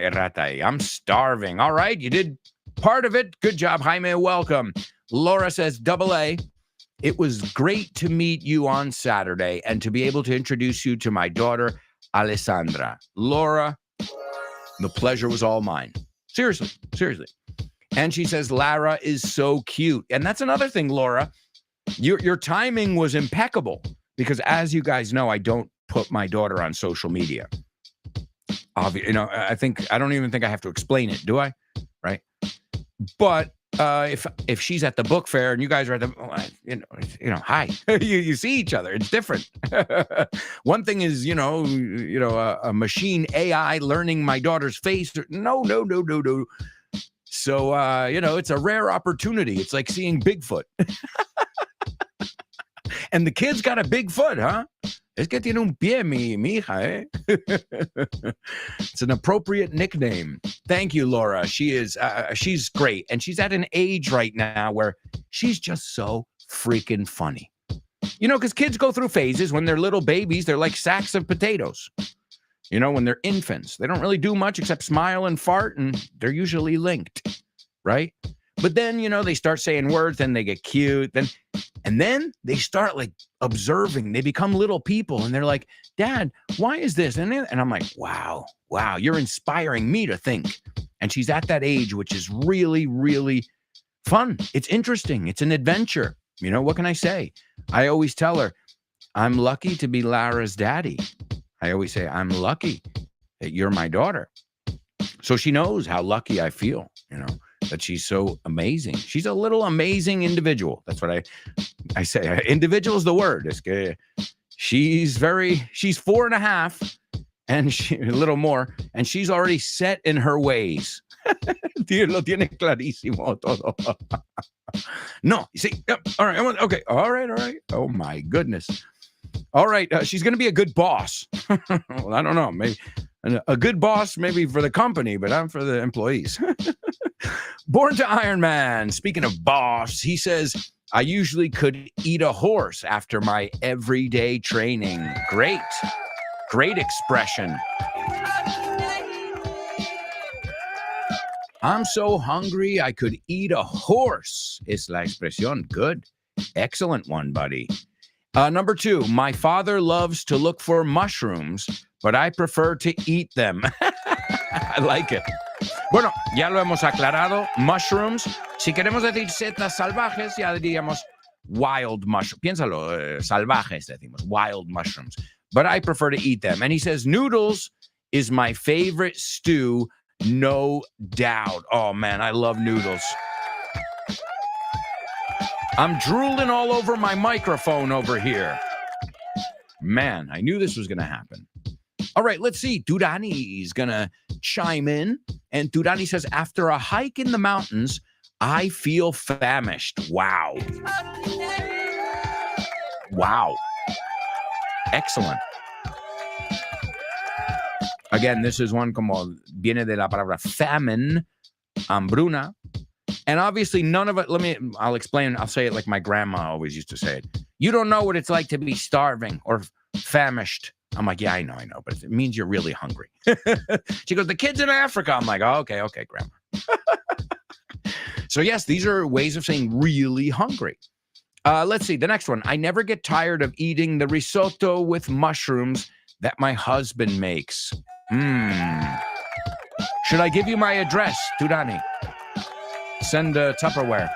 errata ahí. I'm starving. All right, you did part of it. Good job, Jaime. Welcome. Laura says, AA, it was great to meet you on Saturday and to be able to introduce you to my daughter, Alessandra. Laura, The pleasure was all mine. Seriously. And she says, Lara is so cute. And that's another thing, Laura. Your timing was impeccable because, as you guys know, I don't put my daughter on social media. I don't even think I have to explain it, do I? Right? But if she's at the book fair and you guys are at the, hi, you see each other. It's different. One thing is, a machine AI learning my daughter's face. No. So, it's a rare opportunity. It's like seeing Bigfoot. And the kid's got a big foot, huh? Es que tiene un pie, mi hija, eh? It's an appropriate nickname. Thank you, Laura. She's great. And she's at an age right now where she's just so freaking funny. Because kids go through phases. When they're little babies, they're like sacks of potatoes. When they're infants, they don't really do much except smile and fart, and they're usually linked, right? But then, they start saying words, then they get cute, and then they start like observing. They become little people, and they're like, Dad, why is this? And I'm like, wow, you're inspiring me to think. And she's at that age, which is really, really fun. It's interesting. It's an adventure. What can I say? I always tell her, I'm lucky to be Lara's daddy. I always say, I'm lucky that you're my daughter. So she knows how lucky I feel, that she's so amazing. She's a little amazing individual. That's what I say. Individual is the word. Es que she's 4.5 and a little more, and she's already set in her ways. Lo tiene clarísimo todo. No, you see, all right, okay, all right. Oh my goodness. All right, she's going to be a good boss. Well, I don't know, maybe a good boss maybe for the company, but I'm for the employees. Born to Iron Man. Speaking of boss, he says, I usually could eat a horse after my everyday training. Great expression. I'm so hungry I could eat a horse. Es la expresión. Good. Excellent one, buddy. Number 2, my father loves to look for mushrooms, but I prefer to eat them. I like it. Bueno, ya lo hemos aclarado. Mushrooms. Si queremos decir setas salvajes, ya diríamos wild mushrooms. Piénsalo, salvajes decimos, wild mushrooms. But I prefer to eat them. And he says, noodles is my favorite stew, no doubt. Oh, man, I love noodles. I'm drooling all over my microphone over here. Man, I knew this was going to happen. All right, let's see. Durani is going to chime in. And Durani says, after a hike in the mountains, I feel famished. Wow. Excellent. Again, this is one como viene de la palabra famine, hambruna. And obviously none of it, I'll explain, I'll say it like my grandma always used to say it. You don't know what it's like to be starving or famished. I'm like, yeah, I know, but it means you're really hungry. She goes, the kids in Africa. I'm like, oh, okay, grandma. So yes, these are ways of saying really hungry. Let's see, the next one. I never get tired of eating the risotto with mushrooms that my husband makes. Should I give you my address, Durani? Send Tupperware.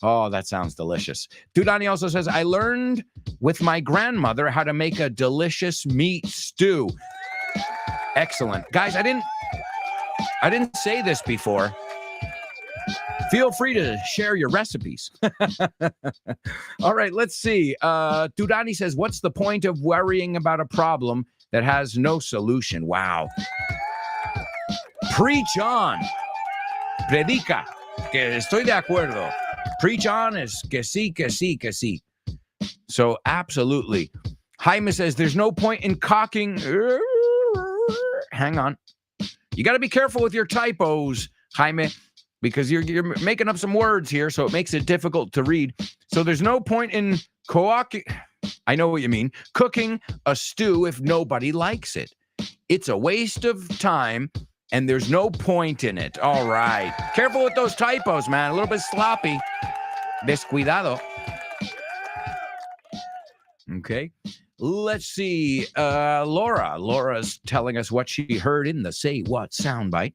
Oh, that sounds delicious. Durani also says, I learned with my grandmother how to make a delicious meat stew. Excellent. Guys, I didn't say this before. Feel free to share your recipes. All right, let's see. Durani says, what's the point of worrying about a problem that has no solution? Wow. Preach on. Predica. Que estoy de acuerdo. Preach on is que sí, que sí, que sí. So absolutely. Jaime says, there's no point in cocking. Hang on. You got to be careful with your typos, Jaime, because you're making up some words here, so it makes it difficult to read. So there's no point in I know what you mean. Cooking a stew if nobody likes it. It's a waste of time, and there's no point in it. All right. Careful with those typos, man. A little bit sloppy. Descuidado. Okay. Let's see. Laura's telling us what she heard in the Say What soundbite.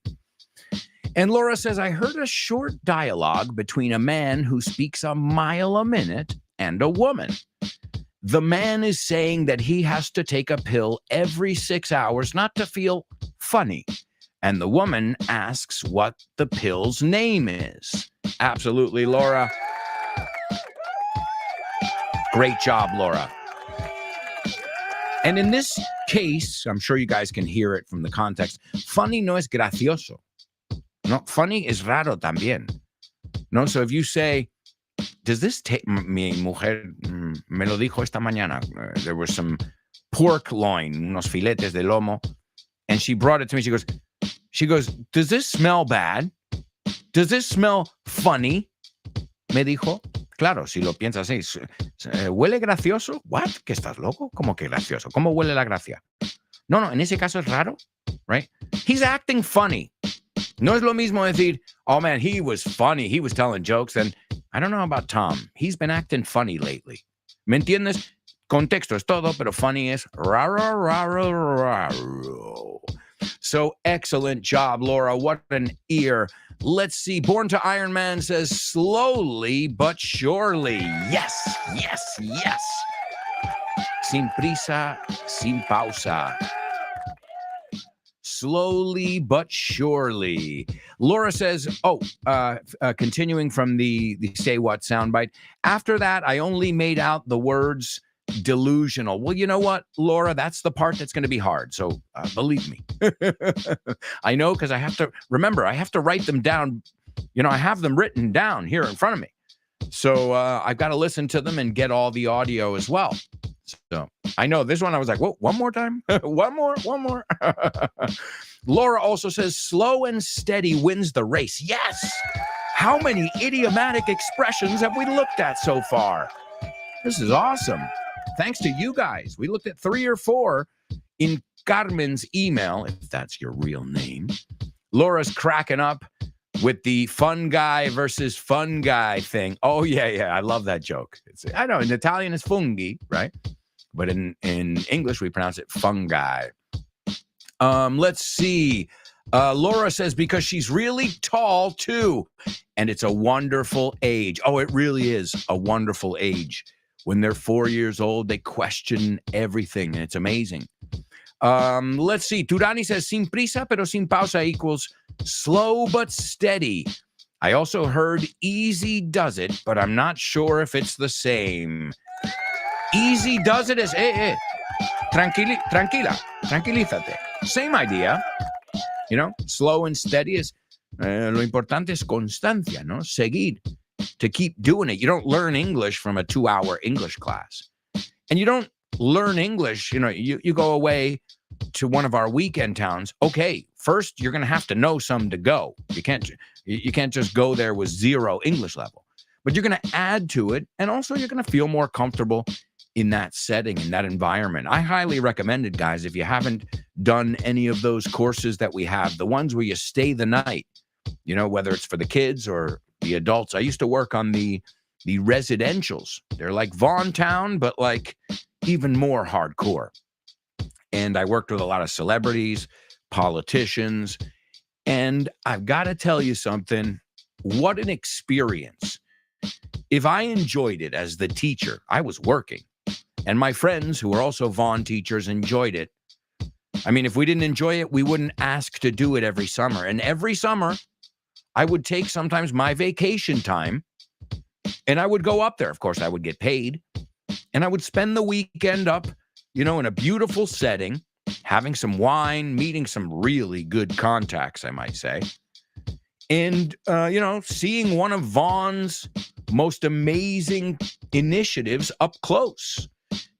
And Laura says, I heard a short dialogue between a man who speaks a mile a minute and a woman. The man is saying that he has to take a pill every 6 hours not to feel funny. And the woman asks what the pill's name is. Absolutely, Laura. Great job, Laura. And in this case, I'm sure you guys can hear it from the context. Funny no es gracioso. No, funny is raro también. No, so if you say, does this take, mi mujer me lo dijo esta mañana. There was some pork loin, unos filetes de lomo, and she brought it to me. She goes, does this smell bad? Does this smell funny? Me dijo. Claro, si lo piensas así, ¿huele gracioso? What? ¿Que estás loco? ¿Cómo que gracioso? ¿Cómo huele la gracia? No, en ese caso es raro, right? He's acting funny. No es lo mismo decir, oh man, he was funny, he was telling jokes, and I don't know about Tom. He's been acting funny lately. ¿Me entiendes? Contexto es todo, pero funny es raro, raro, raro. So excellent job, Laura. What an ear. Let's see. Born to Iron Man says slowly but surely. Yes, yes, yes. Sin prisa, sin pausa. Slowly but surely. Laura says, continuing from the Say What soundbite. After that, I only made out the words delusional. Well, you know what, Laura, that's the part that's going to be hard. So believe me. I know, because I have to write them down. You know, I have them written down here in front of me. So I've got to listen to them and get all the audio as well. So I know this one, I was like, whoa, one more time. one more. Laura also says slow and steady wins the race. Yes. How many idiomatic expressions have we looked at so far? This is awesome. Thanks to you guys. We looked at 3 or 4 in Carmen's email, if that's your real name. Laura's cracking up with the fun guy versus fun guy thing. Oh, yeah. I love that joke. I know in Italian it's fungi, right? But in English, we pronounce it fungi. Let's see. Laura says, because she's really tall, too. And it's a wonderful age. Oh, it really is a wonderful age. When they're 4 years old, they question everything, and it's amazing. Let's see. Turani says, sin prisa, pero sin pausa equals slow but steady. I also heard easy does it, but I'm not sure if it's the same. Easy does it is, tranquilízate. Same idea. You know, slow and steady is, lo importante es constancia, ¿no? Seguir. To keep doing it. You don't learn English from a 2-hour English class. And you don't learn English, you know, you go away to one of our weekend towns. Okay, first you're going to have to know some to go. You can't just go there with 0 English level. But you're going to add to it, and also you're going to feel more comfortable in that setting, in that environment. I highly recommend it, guys, if you haven't done any of those courses that we have, the ones where you stay the night, you know, whether it's for the kids or the adults. I used to work on the residentials. They're like Vaughan Town, but like even more hardcore. And I worked with a lot of celebrities, politicians, and I've got to tell you something. What an experience. If I enjoyed it as the teacher, I was working, and my friends who were also Vaughan teachers enjoyed it. I mean, if we didn't enjoy it, we wouldn't ask to do it every summer. And every summer, I would take sometimes my vacation time, and I would go up there. Of course, I would get paid, and I would spend the weekend up, you know, in a beautiful setting, having some wine, meeting some really good contacts, I might say, and, you know, seeing one of Vaughan's most amazing initiatives up close.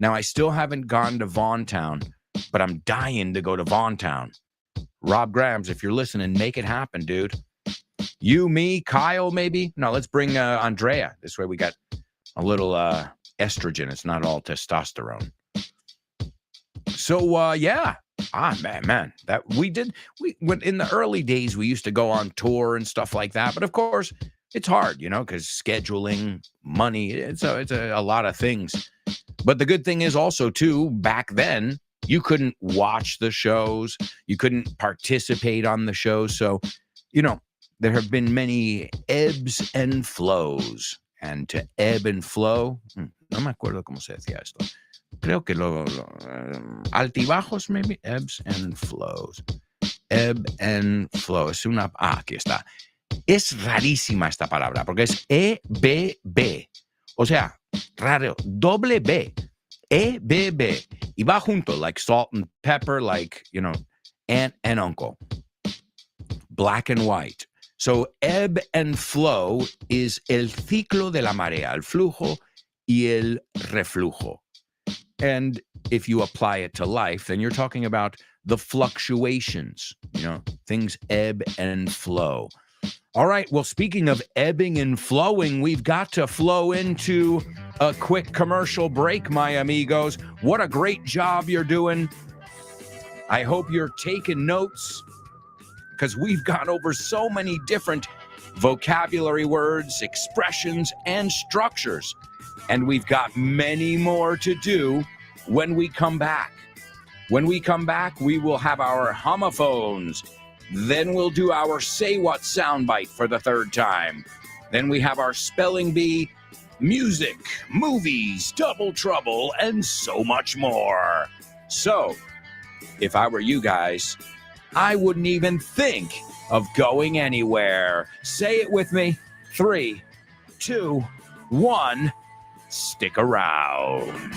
Now, I still haven't gone to Vaughan Town, but I'm dying to go to Vaughan Town. Rob Grams, if you're listening, make it happen, dude. You, me, Kyle, maybe? No, let's bring Andrea. This way we got a little estrogen. It's not all testosterone. So, yeah. Man, that we when in the early days, we used to go on tour and stuff like that. But of course, it's hard, you know, because scheduling, money, it's a lot of things. But the good thing is also, too, back then, you couldn't watch the shows, you couldn't participate on the shows. So, there have been many ebbs and flows. And to ebb and flow, no me acuerdo cómo se decía esto. Creo que altibajos, maybe, ebbs and flows. Ebb and flow. Aquí está. Es rarísima esta palabra porque es E-B-B. O sea, raro, doble B. E-B-B. Y va junto, like salt and pepper, like, aunt and uncle. Black and white. So ebb and flow is el ciclo de la marea, el flujo y el reflujo. And if you apply it to life, then you're talking about the fluctuations, things ebb and flow. All right. Well, speaking of ebbing and flowing, we've got to flow into a quick commercial break, my amigos. What a great job you're doing. I hope you're taking notes because we've gone over so many different vocabulary words, expressions, and structures. And we've got many more to do when we come back. When we come back, we will have our homophones. Then we'll do our Say What soundbite for the third time. Then we have our spelling bee, music, movies, double trouble, and so much more. So, if I were you guys, I wouldn't even think of going anywhere. Say it with me. 3, 2, 1. Stick around.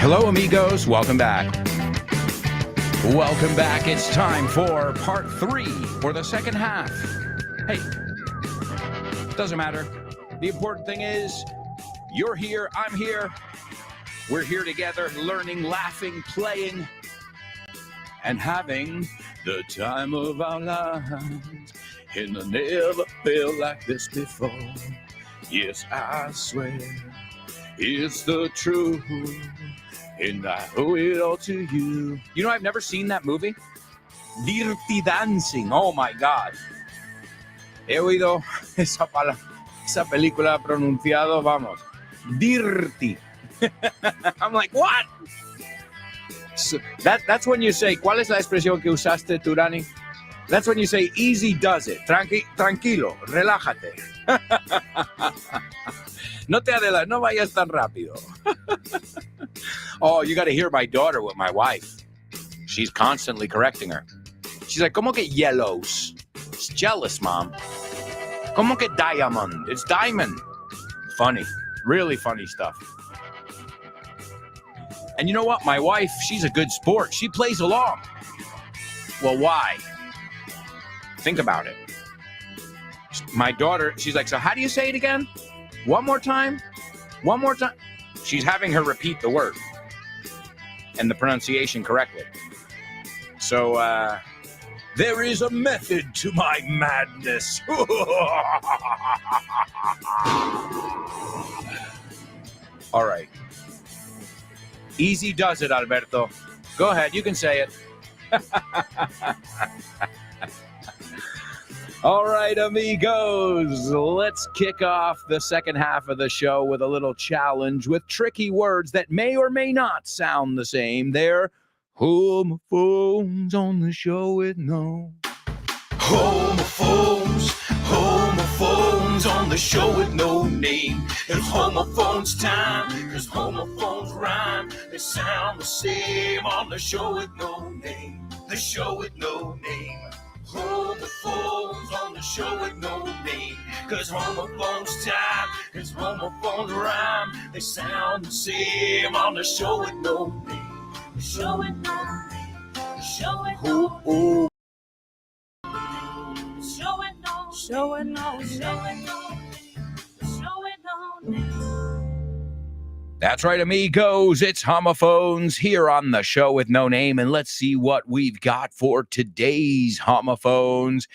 Hello, amigos. Welcome back. Welcome back. It's time for part 3 for the second half. Hey, doesn't matter. The important thing is you're here, I'm here. We're here together, learning, laughing, playing, and having the time of our lives. And I never felt like this before. Yes, I swear it's the truth. And I owe it all to you. You know, I've never seen that movie. Dirty Dancing. Oh, my God. He oído esa película pronunciado, vamos, dirty. I'm like, what? So that's when you say, ¿cuál es la expresión que usaste, Turani? That's when you say, easy does it. Tranquilo, relájate. No te adelantes, no vayas tan rápido. Oh, you got to hear my daughter with my wife. She's constantly correcting her. She's like, ¿cómo que yellows? It's jealous, Mom. ¿Cómo que diamond? It's diamond. Funny. Really funny stuff. And you know what? My wife, she's a good sport. She plays along. Well, why? Think about it. My daughter, she's like, so how do you say it again? One more time? One more time? She's having her repeat the word and the pronunciation correctly. So, there is a method to my madness. All right. Easy does it, Alberto. Go ahead, you can say it. All right, amigos, let's kick off the second half of the show with a little challenge with tricky words that may or may not sound the same. They're homophones on the show with no. Homophones on the show with no name. It's homophones time, cause homophones rhyme. They sound the same on the show with no name. The show with no name. Homophones on the show with no name. Cause homophones time, cause homophones rhyme. They sound the same on the show with no name. The show with no name. The show with no name. That's right, amigos. It's homophones here on the show with no name. And let's see what we've got for today's homophones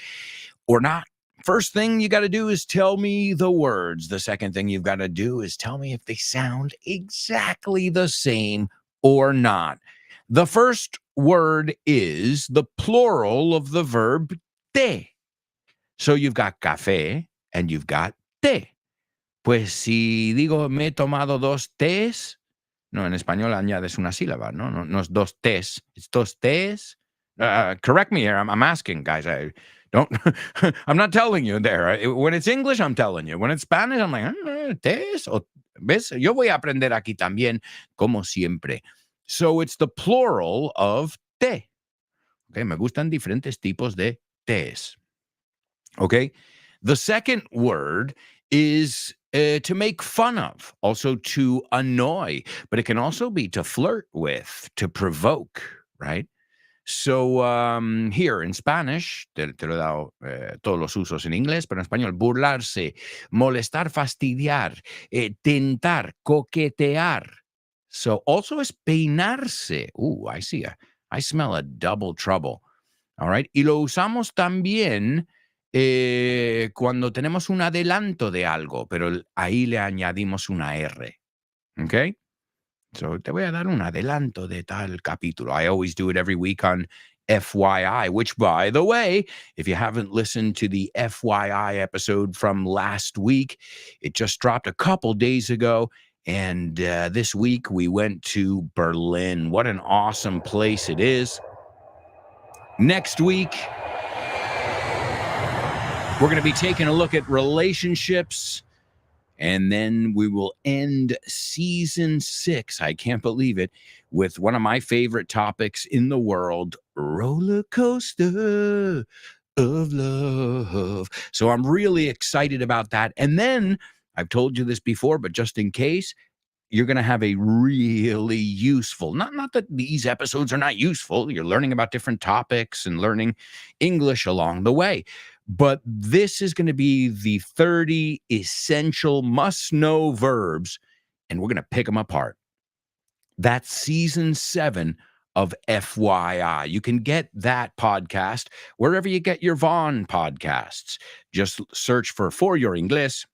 or not. First thing you got to do is tell me the words. The second thing you've got to do is tell me if they sound exactly the same or not. The first word is the plural of the verb té. So you've got café and you've got té. Pues si digo me he tomado 2 tés, no, en español añades una sílaba, no, no es 2 tés, it's 2 tés. Correct me here, I'm asking, guys. I don't, I'm not telling you there. When it's English, I'm telling you. When it's Spanish, I'm like, tés. ¿Ves? Yo voy a aprender aquí también, como siempre. So it's the plural of té. Okay, me gustan diferentes tipos de tés. Okay, the second word is to make fun of, also to annoy, but it can also be to flirt with, to provoke, right? So here in Spanish, te lo he dado todos los usos en inglés, pero en español, burlarse, molestar, fastidiar, tentar, coquetear. So also es peinarse. Ooh, I smell a double trouble. All right. Y lo usamos también cuando tenemos un adelanto de algo, pero ahí le añadimos una R. Okay? So te voy a dar un adelanto de tal capítulo. I always do it every week on FYI, which, by the way, if you haven't listened to the FYI episode from last week, it just dropped a couple days ago. And this week we went to Berlin. What an awesome place it is. Next week, we're going to be taking a look at relationships, and then we will end season 6, I can't believe it, with one of my favorite topics in the world, roller coaster of love. So I'm really excited about that. And then, I've told you this before, but just in case, you're going to have a really useful, not that these episodes are not useful. You're learning about different topics and learning English along the way. But this is going to be the 30 essential must-know verbs, and we're going to pick them apart. That's season 7 of FYI. You can get that podcast wherever you get your Vaughn podcasts. Just search for Your English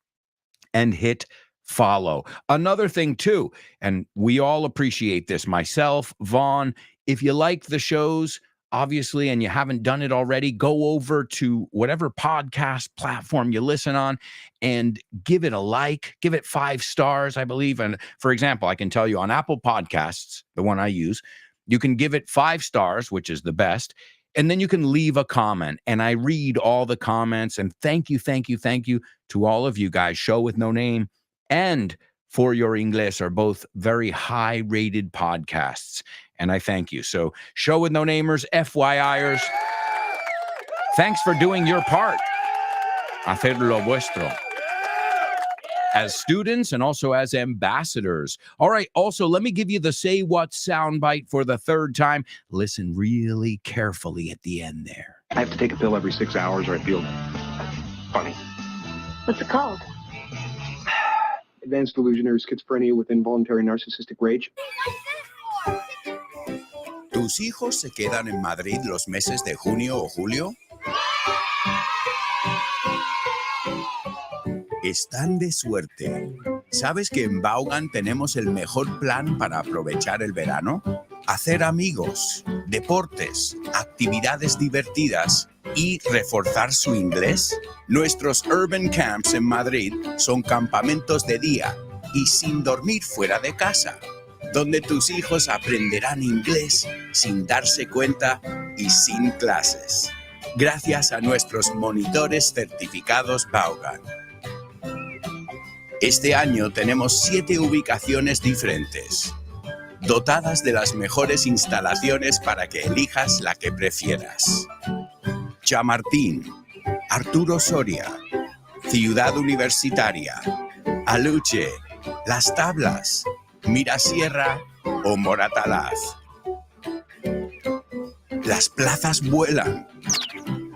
and hit follow. Another thing too, and we all appreciate this, myself, Vaughn, if you like the shows, obviously, and you haven't done it already, go over to whatever podcast platform you listen on and give it a like, give it 5 stars, I believe. And for example, I can tell you on Apple Podcasts, the one I use, you can give it 5 stars, which is the best. And then you can leave a comment, and I read all the comments. And thank you to all of you guys. Show with No Name and For Your English are both very high-rated podcasts, and I thank you. So, Show with No Namers, FYIers, thanks for doing your part. Hacer lo vuestro. As students and also as ambassadors. All right, also, let me give you the Say What soundbite for the 3rd time. Listen really carefully at the end there. I have to take a pill every 6 hours or I feel funny. What's it called? Advanced delusionary schizophrenia with involuntary narcissistic rage. ¿Tus hijos se quedan en Madrid los meses de junio o julio? Están de suerte. ¿Sabes que en Vaughan tenemos el mejor plan para aprovechar el verano? Hacer amigos, deportes, actividades divertidas y reforzar su inglés. Nuestros urban camps en Madrid son campamentos de día y sin dormir fuera de casa, donde tus hijos aprenderán inglés sin darse cuenta y sin clases, gracias a nuestros monitores certificados Vaughan. Este año tenemos 7 ubicaciones diferentes, dotadas de las mejores instalaciones para que elijas la que prefieras. Chamartín, Arturo Soria, Ciudad Universitaria, Aluche, Las Tablas, Mirasierra o Moratalaz. Las plazas vuelan.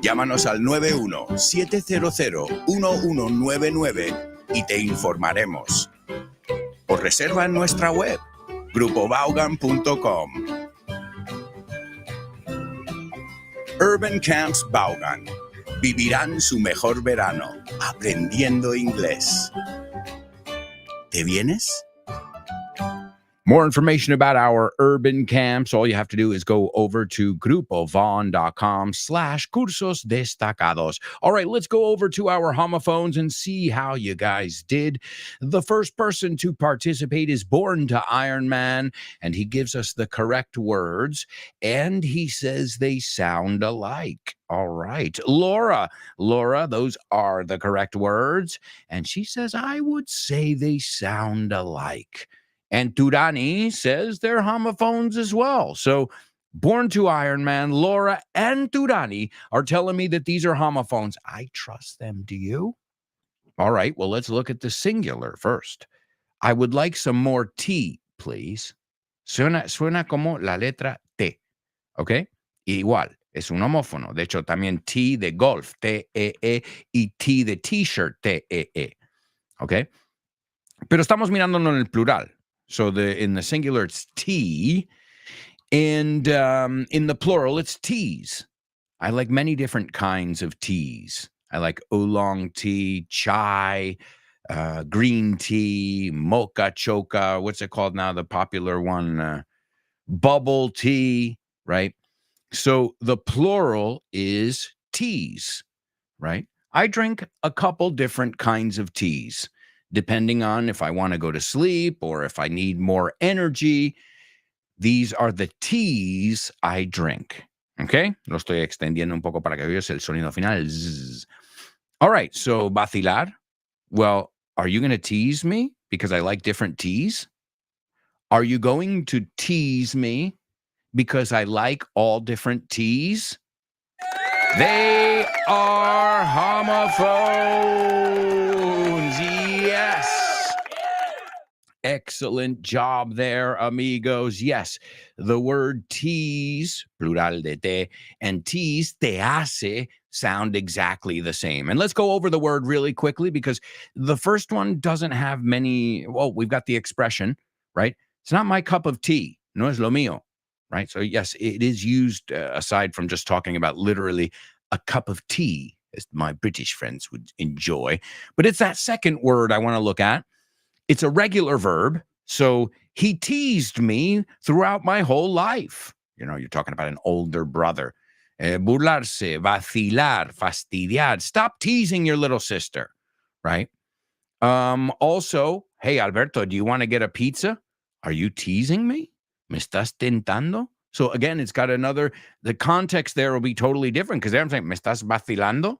Llámanos al 91-700-1199 y te informaremos. O reserva en nuestra web, grupovaughan.com. Urban Camps Vaughan. Vivirán su mejor verano aprendiendo inglés. ¿Te vienes? More information about our urban camps, all you have to do is go over to grupovon.com/cursos destacados. All right, let's go over to our homophones and see how you guys did. The first person to participate is Born to Iron Man, and he gives us the correct words, and he says they sound alike. All right. Laura, those are the correct words. And she says, I would say they sound alike. And Turani says they're homophones as well. So Born to Iron Man, Laura, and Turani are telling me that these are homophones. I trust them. Do you? All right. Well, let's look at the singular first. I would like some more tea, please. Suena como la letra T. ¿Ok? Igual. Es un homófono. De hecho, también T de golf, T-E-E, y T de t-shirt, T-E-E. ¿Ok? Pero estamos mirándolo en el plural. So in the singular, it's tea. And in the plural, it's teas. I like many different kinds of teas. I like oolong tea, chai, green tea, mocha choca. What's it called now? The popular one, bubble tea, right? So the plural is teas, right? I drink a couple different kinds of teas, depending on if I want to go to sleep or if I need more energy. These are the teas I drink. Okay? Lo estoy extendiendo un poco para que oigas el sonido final. Zzz. All right, so vacilar. Well, are you going to tease me because I like different teas? Are you going to tease me because I like all different teas? They are homophones. Yes. Excellent job there, amigos. Yes, the word tease, plural de te, and tease, te hace, sound exactly the same. And let's go over the word really quickly because the first one doesn't have many. Well, we've got the expression, right? It's not my cup of tea. No es lo mío, right? So, yes, it is used aside from just talking about literally a cup of tea, as my British friends would enjoy. But it's that second word I want to look at. It's a regular verb. So he teased me throughout my whole life. You know, you're talking about an older brother. Burlarse, vacilar, fastidiar. Stop teasing your little sister, right? Also, hey, Alberto, do you want to get a pizza? Are you teasing me? ¿Me estás tentando? So again, it's got the context there will be totally different because there I'm saying, ¿me estás vacilando?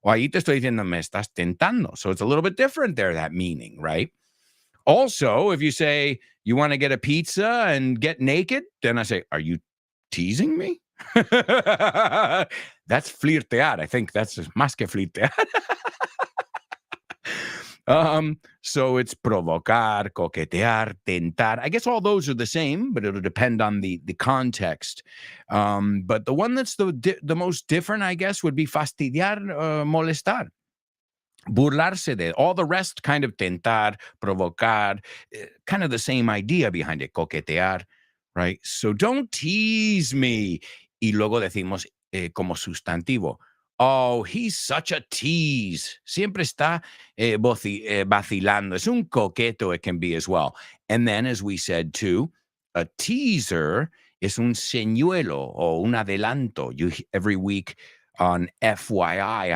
O ahí te estoy diciendo, ¿me estás tentando? So it's a little bit different there, that meaning, right? Also, if you say you want to get a pizza and get naked, then I say, are you teasing me? That's flirtear. I think that's más que flirtear. So it's provocar, coquetear, tentar. I guess all those are the same, but it'll depend on the context. But the one that's the most different, I guess, would be fastidiar, molestar. Burlarse de. All the rest kind of tentar, provocar, kind of the same idea behind it, coquetear, right? So don't tease me. Y luego decimos como sustantivo, oh, he's such a tease. Siempre está vacilando. Es un coqueto, it can be as well. And then, as we said too, a teaser es un señuelo o un adelanto. Every week on FYI,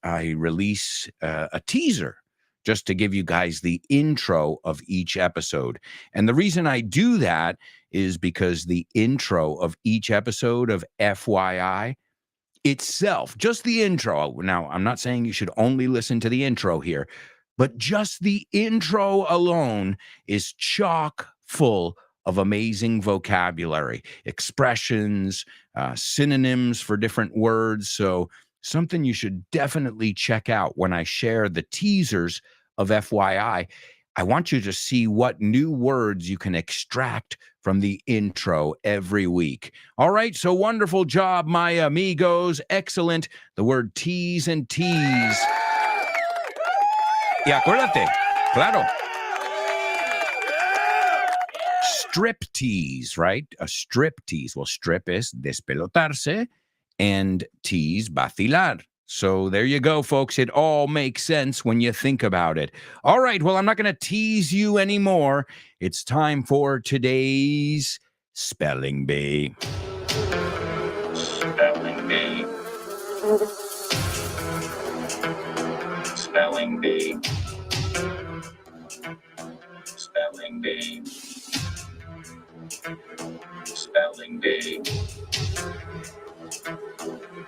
I release a teaser just to give you guys the intro of each episode. And the reason I do that is because the intro of each episode of FYI itself, just the intro. Now, I'm not saying you should only listen to the intro here, but just the intro alone is chock full of amazing vocabulary, expressions, synonyms for different words. So something you should definitely check out when I share the teasers of FYI. I want you to see what new words you can extract from the intro every week. All right, so wonderful job, my amigos. Excellent. The word tease and tease. Y acuérdate, claro. Strip tease, right? A strip tease. Well, strip is despelotarse and tease, vacilar. So there you go, folks. It all makes sense when you think about it. All right, well, I'm not going to tease you anymore. It's time for today's Spelling Bee. Spelling Bee. Spelling Bee. Spelling Bee. Spelling Bee.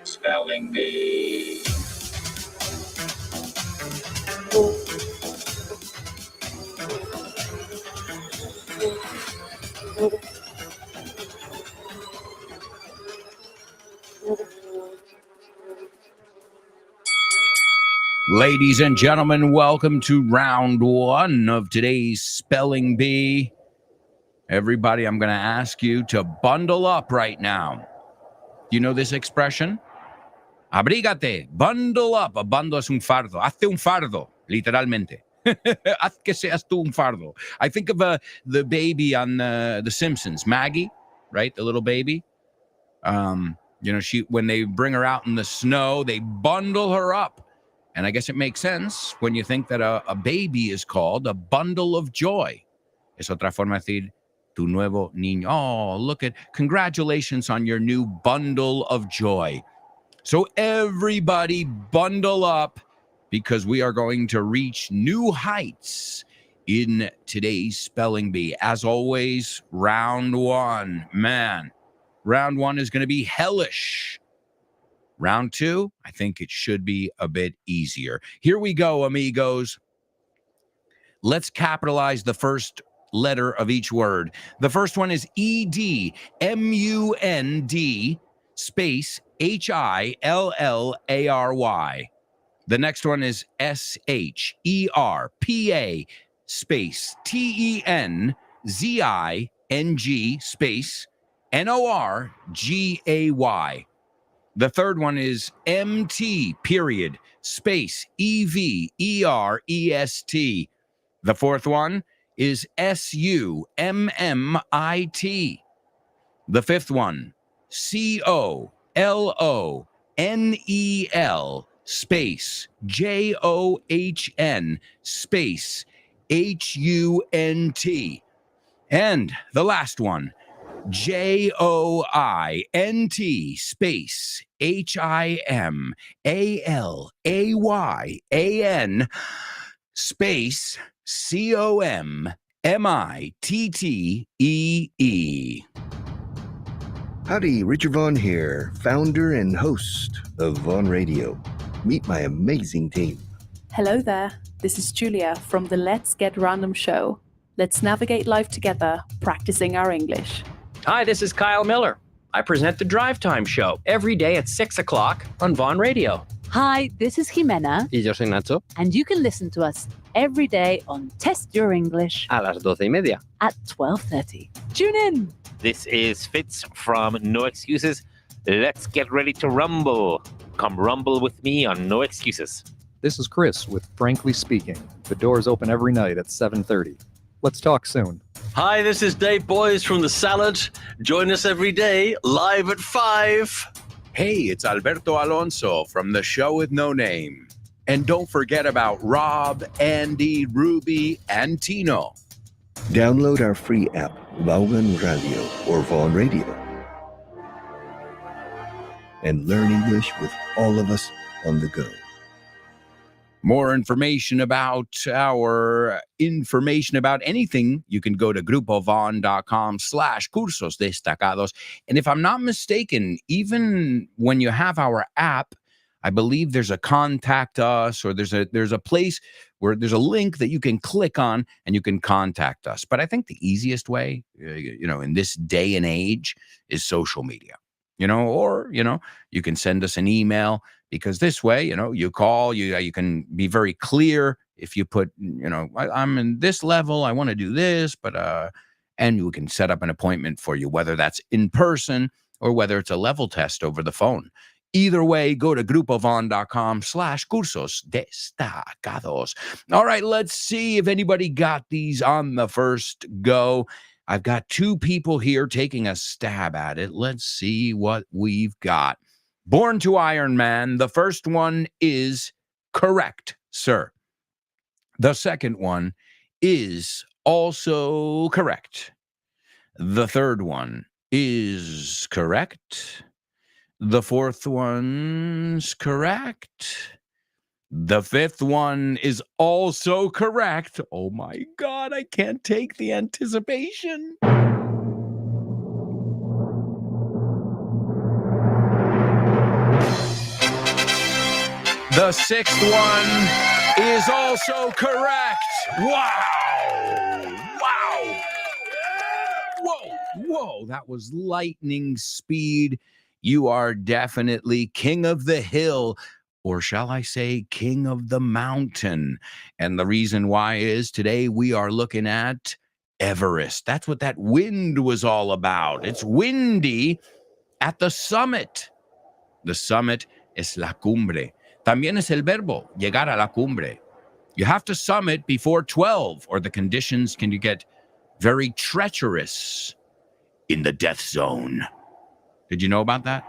Spelling Bee. Ladies and gentlemen, welcome to round one of today's Spelling Bee. Everybody, I'm going to ask you to bundle up right now. You know this expression? Abrígate, bundle up. A bundle es un fardo. Hazte un fardo, literalmente. Haz que seas tú un fardo. I think of the baby on The Simpsons, Maggie, right? The little baby. You know, when they bring her out in the snow, they bundle her up. And I guess it makes sense when you think that a baby is called a bundle of joy. Es otra forma de decir, tu nuevo niño. Oh, congratulations on your new bundle of joy. So everybody bundle up because we are going to reach new heights in today's Spelling Bee. As always, round one. Man, round one is going to be hellish. Round two, I think it should be a bit easier. Here we go, amigos. Let's capitalize the first letter of each word. The first one is ED, MUND, space HILLARY. The next one is SHERPA, space TENZING space NORGAY. The third one is MT period space EVEREST. The fourth one is SUMMIT. The fifth one, COLONEL space JOHN space HUNT. And the last one, JOINT space HIMALAYAN space COMMITTEE. Howdy, Richard Vaughn here, founder and host of Vaughn Radio. Meet my amazing team. Hello there, this is Julia from the Let's Get Random show. Let's navigate life together, practicing our English. Hi, this is Kyle Miller. I present the Drive Time Show every day at 6 o'clock on Vaughn Radio. Hi, this is Jimena. Y yo soy Nacho. And you can listen to us every day on Test Your English A las 12:30. at 12:30. Tune in. This is Fitz from No Excuses. Let's get ready to rumble. Come rumble with me on No Excuses. This is Chris with Frankly Speaking. The doors open every night at 7:30. Let's talk soon. Hi, this is Dave Boyes from The Salad. Join us every day, live at 5. Hey, it's Alberto Alonso from the show with no name. And don't forget about Rob, Andy, Ruby, and Tino. Download our free app, Vaughan Radio or Vaughn Radio, and learn English with all of us on the go. More information about anything, you can go to grupovon.com/cursos destacados. And if I'm not mistaken, even when you have our app, I believe there's a contact us, or there's a place where there's a link that you can click on and you can contact us. But I think the easiest way, in this day and age, is social media, or you can send us an email, because this way, you call, you can be very clear. If you put, I'm in this level, I want to do this, but and we can set up an appointment for you, whether that's in person or whether it's a level test over the phone. Either way, go to grupovon.com/cursos destacados. All right, let's see if anybody got these on the first go. I've got two people here taking a stab at it. Let's see what we've got. Born to Iron Man, the first one is correct, sir. The second one is also correct. The third one is correct. The fourth one's correct. The fifth one is also correct. Oh my God, I can't take the anticipation. The sixth one is also correct. Wow. Wow. Whoa. That was lightning speed. You are definitely king of the hill, or shall I say king of the mountain. And the reason why is today we are looking at Everest. That's what that wind was all about. It's windy at the summit. The summit es la cumbre. También es el verbo, llegar a la cumbre. You have to summit before 12, or the conditions can get very treacherous in the death zone. Did you know about that?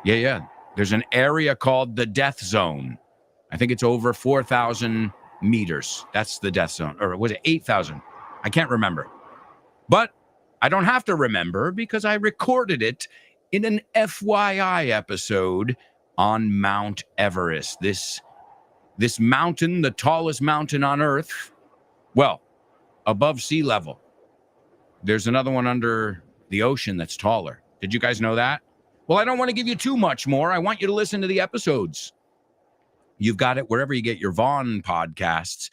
Yeah. There's an area called the death zone. I think it's over 4,000 meters. That's the death zone. Or was it 8,000? I can't remember. But I don't have to remember, because I recorded it in an FYI episode on Mount Everest. This mountain, the tallest mountain on Earth, well, above sea level. There's another one under the ocean that's taller. Did you guys know that? Well, I don't want to give you too much more. I want you to listen to the episodes. You've got it wherever you get your Vaughn podcasts.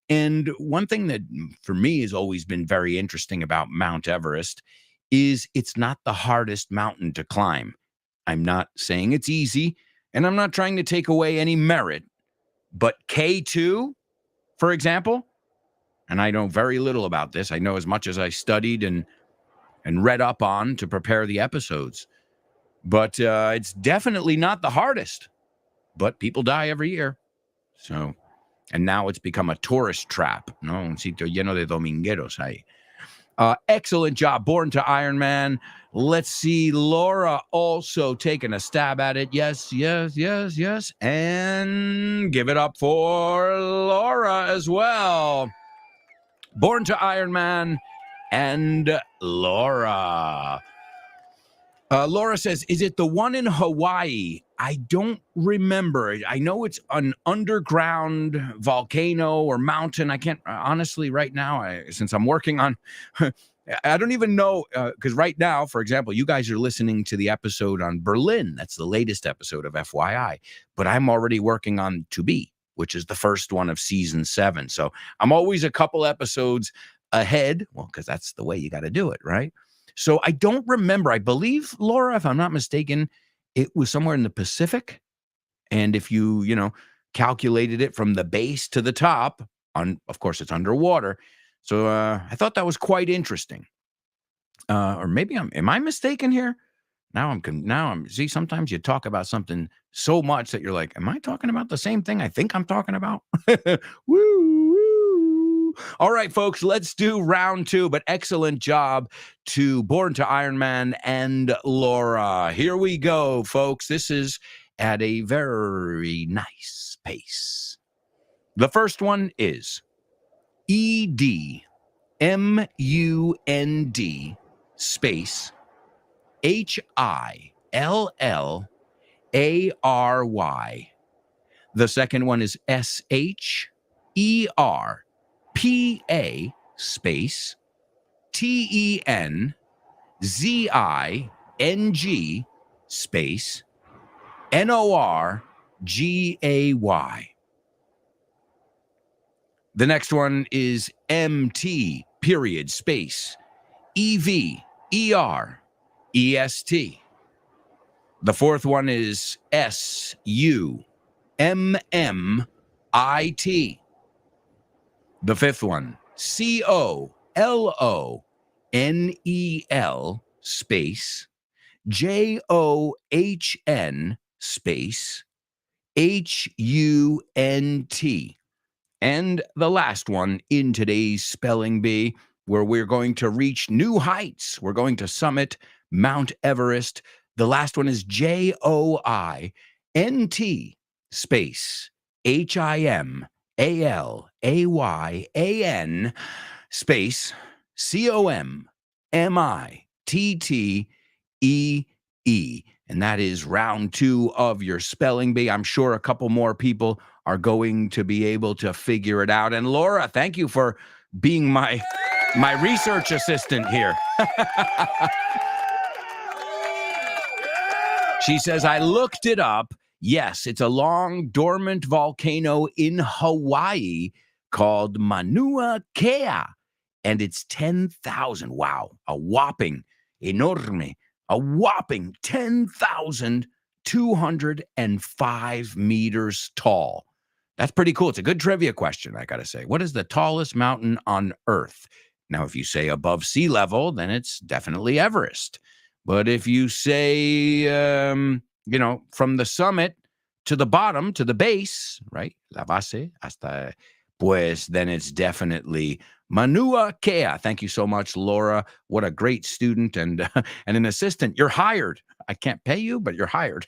And one thing that for me has always been very interesting about Mount Everest is it's not the hardest mountain to climb. I'm not saying it's easy, and I'm not trying to take away any merit. But K2, for example, and I know very little about this. I know as much as I studied and read up on to prepare the episodes. But it's definitely not the hardest. But people die every year. So, and now it's become a tourist trap. No, un sitio lleno de domingueros ahí. Excellent job. Born to Iron Man. Let's see. Laura also taking a stab at it. Yes. And give it up for Laura as well. Born to Iron Man and Laura. Laura says, is it the one in Hawaii? I don't remember. I know it's an underground volcano or mountain. I can't, honestly, right now, since I'm working on, I don't even know, because right now, for example, you guys are listening to the episode on Berlin. That's the latest episode of FYI. But I'm already working on To Be, which is the first one of season 7. So I'm always a couple episodes ahead. Well, because that's the way you got to do it, right? So I don't remember. I believe, Laura, if I'm not mistaken, it was somewhere in the Pacific. And if you calculated it from the base to the top, of course, it's underwater. So I thought that was quite interesting. Or maybe am I mistaken here? Now I'm see, sometimes you talk about something so much that you're like, am I talking about the same thing I think I'm talking about? Woo! All right, folks, let's do round 2, but excellent job to Born to Iron Man and Laura. Here we go, folks. This is at a very nice pace. The first one is EDMUND space HILLARY. The second one is SHERPA space TENZING space NORGAY. The next one is MT period space EVEREST. The fourth one is SUMMIT. The fifth one, COLONEL space JOHN space HUNT. And the last one in today's Spelling Bee, where we're going to reach new heights. We're going to summit Mount Everest. The last one is JOINT space HIMALAYAN space COMMITTEE. And that is round 2 of your Spelling Bee. I'm sure a couple more people are going to be able to figure it out. And Laura, thank you for being my research assistant here. She says, I looked it up. Yes, it's a long dormant volcano in Hawaii called Mauna Kea. And it's 10,000. Wow. A whopping, enorme, a whopping 10,205 meters tall. That's pretty cool. It's a good trivia question, I got to say. What is the tallest mountain on Earth? Now, if you say above sea level, then it's definitely Everest. But if you say, from the summit to the bottom, to the base, right? La base hasta, pues, then it's definitely Mauna Kea. Thank you so much, Laura. What a great student and an assistant. You're hired. I can't pay you, but you're hired.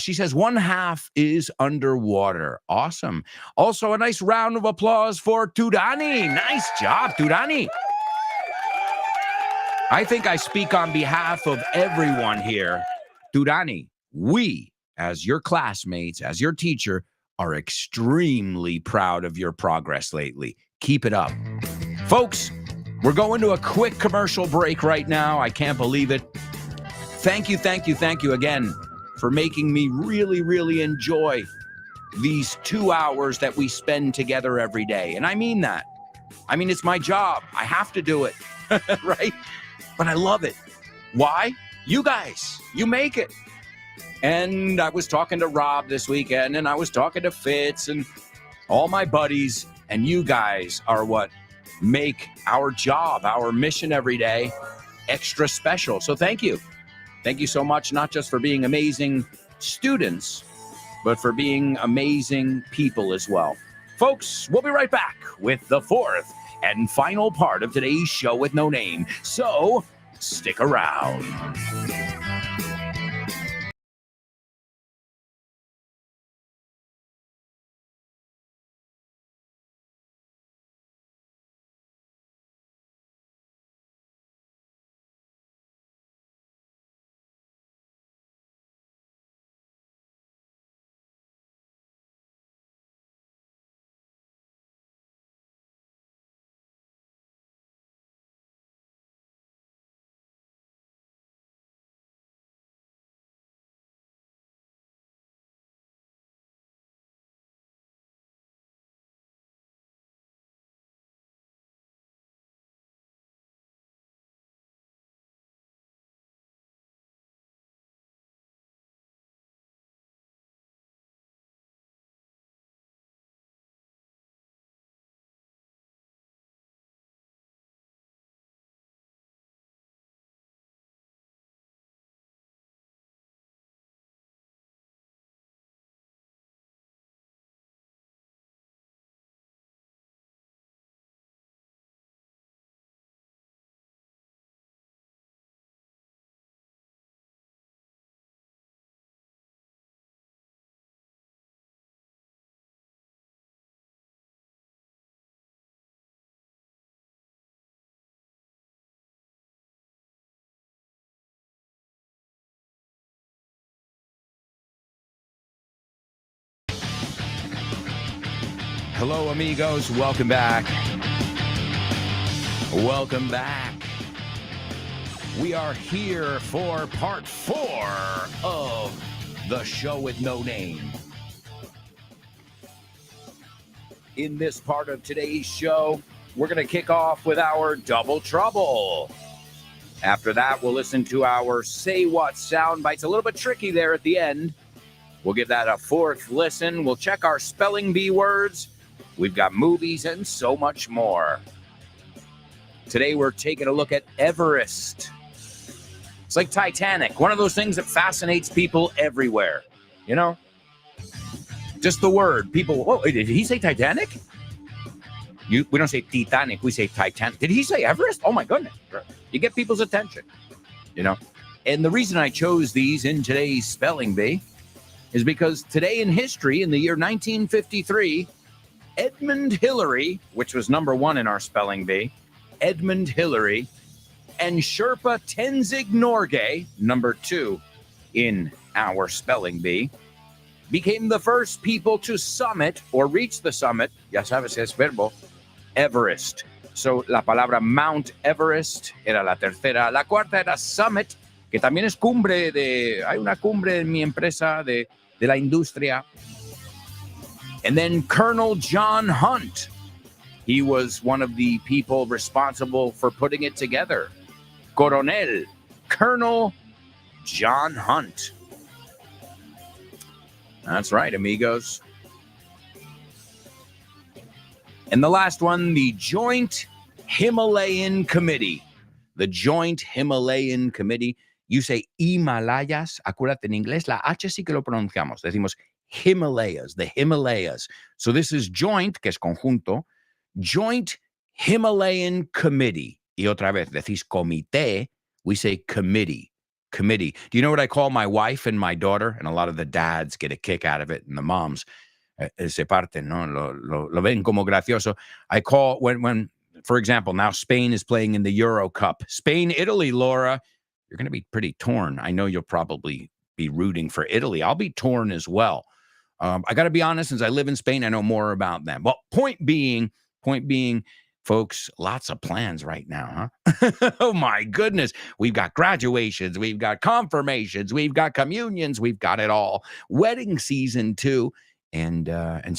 She says 1/2 is underwater. Awesome. Also, a nice round of applause for Tudani. Nice job, Tudani. I think I speak on behalf of everyone here. Tudani, we, as your classmates, as your teacher, are extremely proud of your progress lately. Keep it up. Folks, we're going to a quick commercial break right now. I can't believe it. Thank you again for making me really, really enjoy these 2 hours that we spend together every day. And I mean that. I mean, it's my job. I have to do it, right? But I love it. Why? You guys, you make it. And I was talking to Rob this weekend, and I was talking to Fitz and all my buddies, And you guys are what make our job, our mission every day, extra special. So thank you. Thank you so much, not just for being amazing students, but for being amazing people as well. Folks, we'll be right back with the fourth and final part of today's show with no name. So stick around. Hello, amigos. Welcome back. Welcome back. We are here for part 4 of the show with no name. In this part of today's show, we're going to kick off with our Double Trouble. After that, we'll listen to our Say What sound bites. A little bit tricky there at the end. We'll give that a 4th listen. We'll check our spelling bee words. We've got movies and so much more. Today, we're taking a look at Everest. It's like Titanic, one of those things that fascinates people everywhere. You know? Just the word. People, whoa, did he say Titanic? We don't say Titanic, we say Titanic. Did he say Everest? Oh my goodness. You get people's attention, you know? And the reason I chose these in today's spelling bee is because today in history, in the year 1953, Edmund Hillary, which was number 1 in our spelling bee, Edmund Hillary, and Sherpa Tenzing Norgay, number 2 in our spelling bee, became the first people to summit or reach the summit, ya sabes es verbo, Everest. So la palabra Mount Everest era la tercera. La cuarta era summit, que también es cumbre de, hay una cumbre en mi empresa de la industria. And then Colonel John Hunt. He was one of the people responsible for putting it together. Coronel, Colonel John Hunt. That's right, amigos. And the last one, the Joint Himalayan Committee. The Joint Himalayan Committee. You say Himalayas. Acuérdate, en inglés la H sí que lo pronunciamos. Decimos Himalayas, the Himalayas. So this is joint, que es conjunto, Joint Himalayan Committee. Y otra vez, decís comité, we say committee. Committee. Do you know what I call my wife and my daughter? And a lot of the dads get a kick out of it, and the moms se parten, no? Lo ven como gracioso. I call, when, for example, now Spain is playing in the Euro Cup. Spain, Italy, Laura, you're going to be pretty torn. I know you'll probably be rooting for Italy. I'll be torn as well. I got to be honest, since I live in Spain, I know more about them. Well, point being, folks, lots of plans right now, huh? Oh my goodness. We've got graduations, we've got confirmations, we've got communions, we've got it all. Wedding season too. And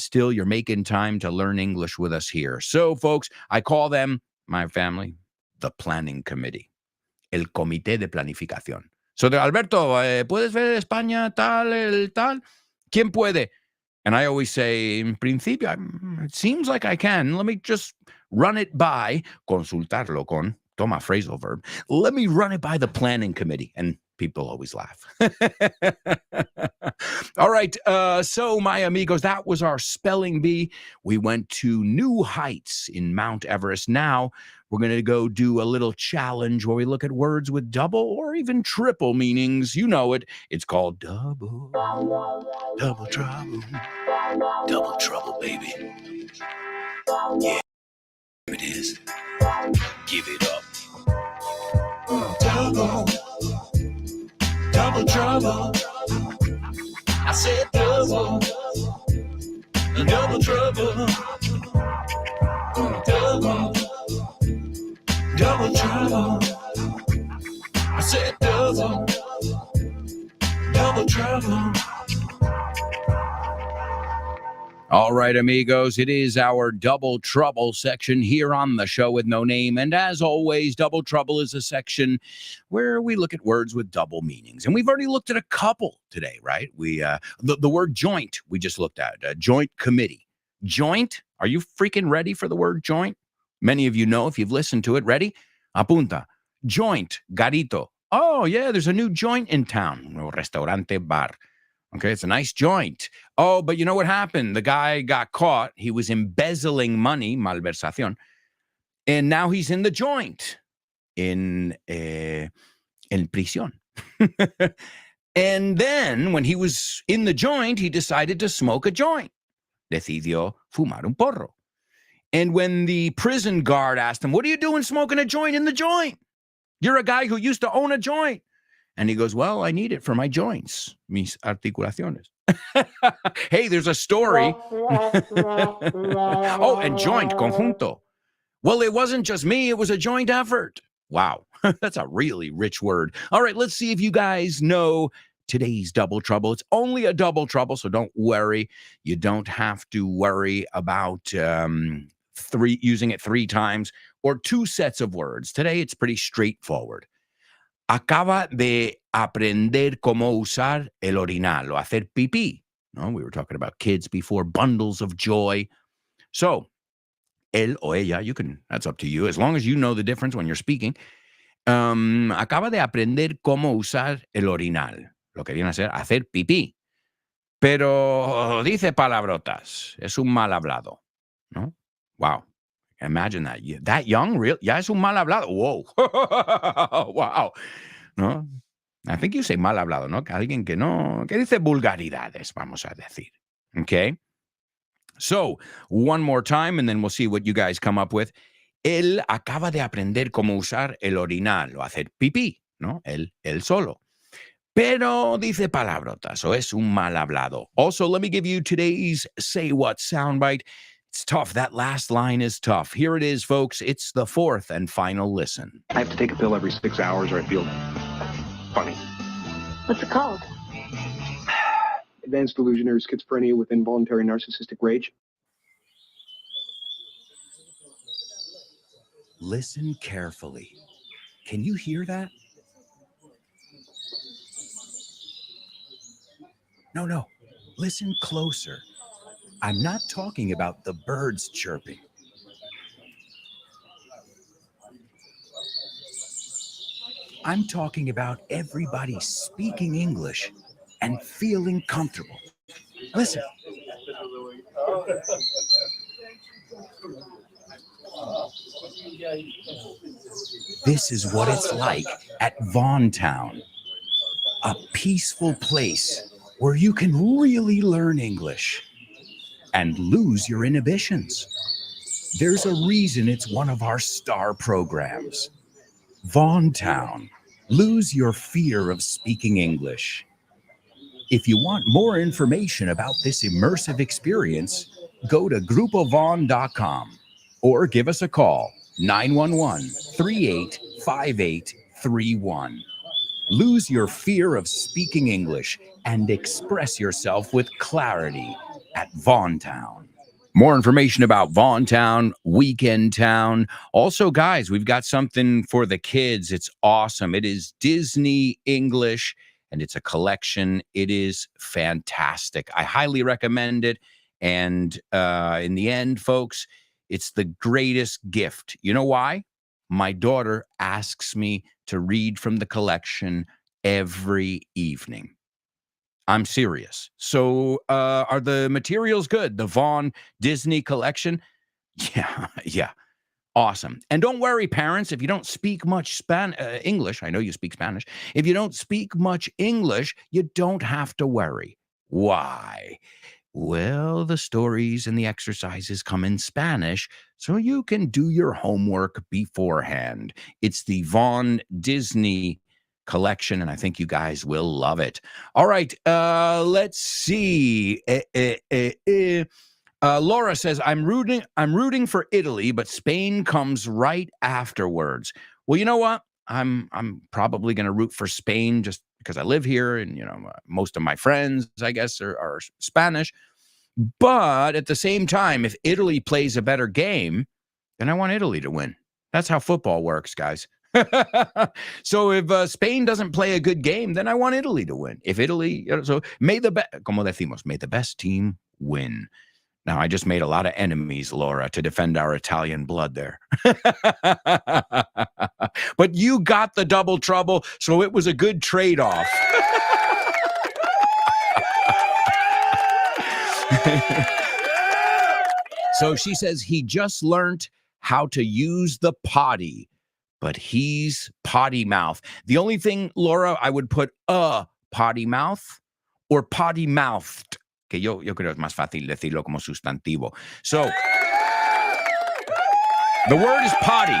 still you're making time to learn English with us here. So folks, I call them, my family, the planning committee. El comité de planificación. So, Alberto, ¿puedes ver España tal, el tal? ¿Quién puede? And I always say, en principio, it seems like I can. Let me just run it by, consultarlo con, toma phrasal verb. Let me run it by the planning committee. And people always laugh. All right. So, my amigos, that was our spelling bee. We went to new heights in Mount Everest. Now, we're going to go do a little challenge where we look at words with double or even triple meanings. You know it. It's called double trouble. Double trouble, baby. Yeah, it is. Give it up. Double trouble. I said double trouble. Double trouble. I said double trouble. All right, amigos, it is our Double Trouble section here on the Show with No Name. And as always, Double Trouble is a section where we look at words with double meanings. And we've already looked at a couple today, right? The word joint we just looked at, joint committee. Joint, are you freaking ready for the word joint? Many of you know if you've listened to it. Ready? Apunta. Joint, garito. Oh, yeah, there's a new joint in town. Un restaurante bar. Okay, it's a nice joint. Oh, but you know what happened? The guy got caught. He was embezzling money, malversación, and now he's in the joint, en prisión. And then when he was in the joint, he decided to smoke a joint. Decidió fumar un porro. And when the prison guard asked him, "What are you doing smoking a joint in the joint? You're a guy who used to own a joint." And he goes, "Well, I need it for my joints, mis articulaciones." Hey, there's a story. Oh, and joint, conjunto. Well, it wasn't just me. It was a joint effort. Wow. That's a really rich word. All right, let's see if you guys know today's double trouble. It's only a double trouble, so don't worry. You don't have to worry about using it 3 times or 2 sets of words. Today, it's pretty straightforward. Acaba de aprender cómo usar el orinal o hacer pipí. No, we were talking about kids before, bundles of joy. So, él o ella, that's up to you, as long as you know the difference when you're speaking. Acaba de aprender cómo usar el orinal. Lo que viene a ser hacer pipí. Pero dice palabrotas. Es un mal hablado. ¿No? Wow. Imagine that. That young? Real? Ya es un mal hablado. Whoa. Wow. ¿No? I think you say mal hablado, ¿no? Alguien que dice vulgaridades, vamos a decir. Okay? So, one more time, and then we'll see what you guys come up with. Él acaba de aprender cómo usar el orinal o hacer pipí, ¿no? Él solo. Pero dice palabrotas, o es un mal hablado. Also, let me give you today's Say What soundbite. It's tough. That last line is tough. Here it is, folks. It's the 4th and final listen. I have to take a pill every 6 hours or I feel funny. What's it called? Advanced delusion or schizophrenia with involuntary narcissistic rage. Listen carefully. Can you hear that? No. Listen closer. I'm not talking about the birds chirping. I'm talking about everybody speaking English and feeling comfortable. Listen. This is what it's like at Vaughn Town, a peaceful place where you can really learn English and lose your inhibitions. There's a reason it's one of our star programs. Vaughn Town, lose your fear of speaking English. If you want more information about this immersive experience, go to grupovaughn.com or give us a call, 911-385831. Lose your fear of speaking English and express yourself with clarity at Vaughn Town. More information about Vaughn Town, Weekend Town. Also, guys, we've got something for the kids. It's awesome. It is Disney English, and it's a collection. It is fantastic. I highly recommend it. And in the end, folks, it's the greatest gift. You know why? My daughter asks me to read from the collection every evening. I'm serious. So are the materials good? The Vaughn Disney collection? Yeah. Awesome. And don't worry, parents, if you don't speak much English, I know you speak Spanish. If you don't speak much English, you don't have to worry. Why? Well, the stories and the exercises come in Spanish, so you can do your homework beforehand. It's the Vaughn Disney collection, and I think you guys will love it. All right, let's see. Laura says, I'm rooting for Italy, but Spain comes right afterwards. Well, you know what? I'm probably going to root for Spain just because I live here, and most of my friends, I guess, are Spanish. But at the same time, if Italy plays a better game, then I want Italy to win. That's how football works, guys. So if Spain doesn't play a good game, then I want Italy to win. If Italy, so como decimos, may the best team win. Now, I just made a lot of enemies, Laura, to defend our Italian blood there. But you got the double trouble, so it was a good trade-off. So she says he just learned how to use the potty, but he's potty mouth. The only thing, Laura, I would put a potty mouth or potty mouthed. Que yo creo es más fácil decirlo como sustantivo. So, the word is potty.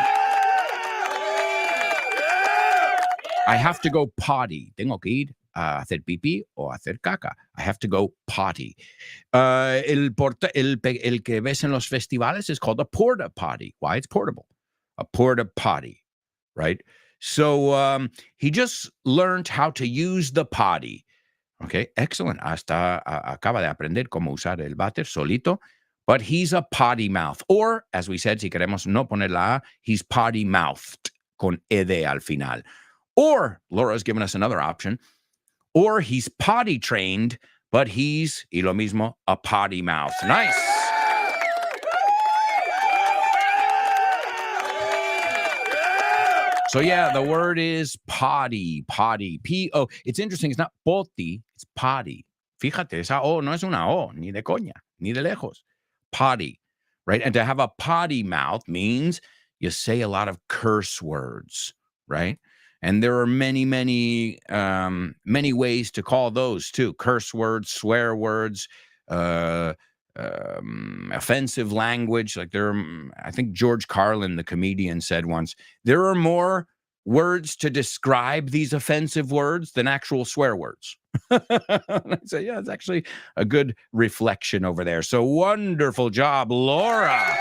I have to go potty. Tengo que ir a hacer pipí o hacer caca. I have to go potty. El que ves en los festivales is called a porta potty. Why? It's portable. A porta potty, right? So, he just learned how to use the potty. Okay, excellent. Hasta acaba de aprender cómo usar el váter solito, but he's a potty mouth. Or, as we said, si queremos no poner la A, he's potty mouthed, con ed al final. Or, Laura's given us another option, or he's potty trained, but he's, y lo mismo, a potty mouth. Nice. So yeah, the word is potty. P-O. It's interesting. It's not poti, it's potty. Fíjate, esa O no es una O, ni de coña, ni de lejos. Potty, right? And to have a potty mouth means you say a lot of curse words, right? And there are many ways to call those too. Curse words, swear words, offensive language. Like I think George Carlin, the comedian, said once, there are more words to describe these offensive words than actual swear words. I say, yeah, it's actually a good reflection over there. So wonderful job, Laura.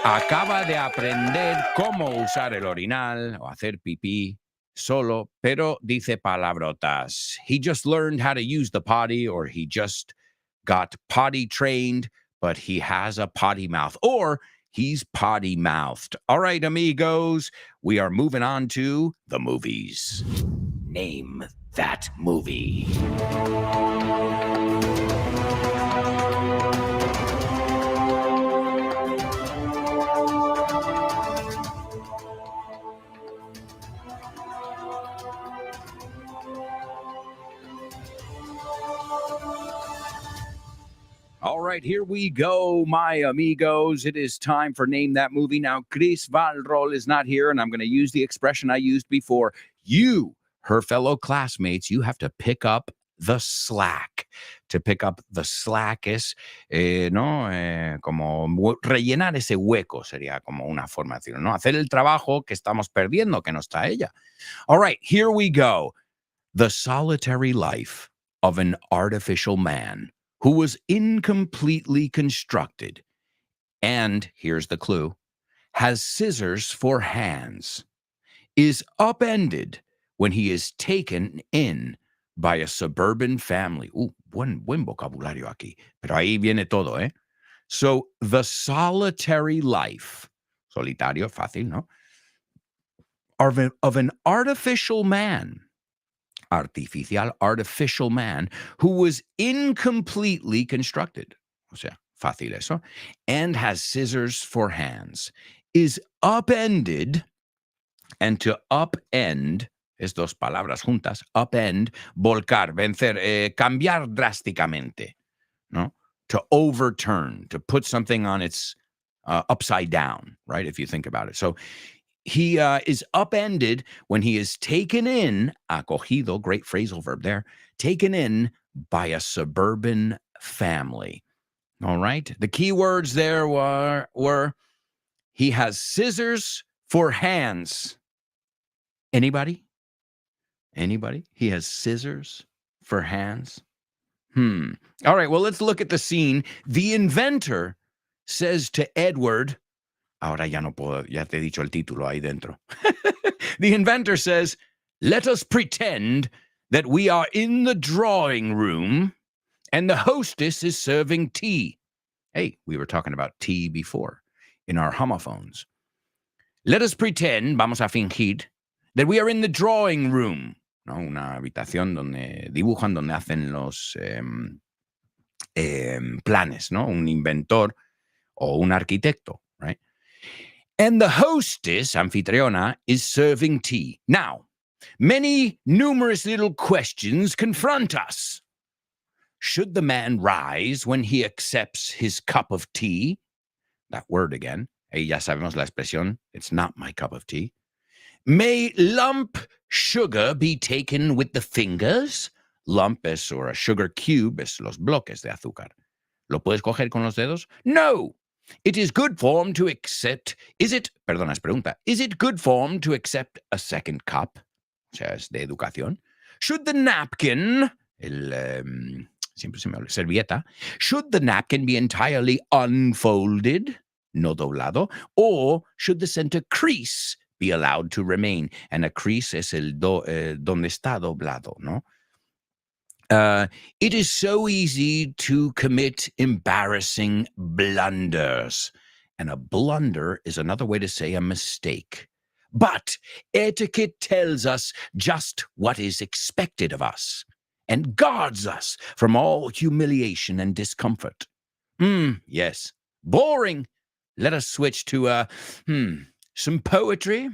Acaba de aprender cómo usar el orinal o hacer pipí solo, pero dice palabrotas. He just learned how to use the potty, or he just got potty trained, but he has a potty mouth, or he's potty mouthed. All right, amigos, we are moving on to the movies. Name that movie. All right, here we go, my amigos. It is time for Name That Movie. Now, Chris Valrol is not here, and I'm going to use the expression I used before. You, her fellow classmates, you have to pick up the slack. To pick up the slack es, como rellenar ese hueco, sería como una forma de decirlo, ¿no? Hacer el trabajo que estamos perdiendo, que no está ella. All right, here we go. The solitary life of an artificial man who was incompletely constructed, and here's the clue, has scissors for hands, is upended when he is taken in by a suburban family. Buen vocabulario aquí, pero ahí viene todo, eh? So, the solitary life, solitario, fácil, ¿no? of an artificial man, artificial man, who was incompletely constructed, o sea, fácil eso, and has scissors for hands, is upended, and to upend es dos palabras juntas, upend, volcar, vencer, cambiar drásticamente, ¿no? To overturn, to put something on its upside down, right? If you think about it. So he is upended when he is taken in, acogido, great phrasal verb there, taken in by a suburban family. All right. The key words there were he has scissors for hands. Anybody? He has scissors for hands. All right. Well, let's look at the scene. The inventor says to Edward, ahora ya no puedo, ya te he dicho el título ahí dentro. The inventor says, let us pretend that we are in the drawing room and the hostess is serving tea. Hey, we were talking about tea before in our homophones. Let us pretend, vamos a fingir, that we are in the drawing room, ¿no? Una habitación donde dibujan, donde hacen los planes, ¿no? Un inventor o un arquitecto, right? And the hostess, anfitriona, is serving tea. Now, many numerous little questions confront us. Should the man rise when he accepts his cup of tea? That word again. Ahí ya sabemos la expresión. It's not my cup of tea. May lump sugar be taken with the fingers? Lump es, or a sugar cube, es los bloques de azúcar. ¿Lo puedes coger con los dedos? No. It is good form to accept. Is it good form to accept a second cup? O sea, es de educación. Should the napkin, siempre se me olvida, servilleta, should the napkin be entirely unfolded, no doblado, or should the center crease be allowed to remain? And a crease es el donde está doblado, ¿no? It is so easy to commit embarrassing blunders. And a blunder is another way to say a mistake. But etiquette tells us just what is expected of us and guards us from all humiliation and discomfort. Yes. Boring. Let us switch to, some poetry.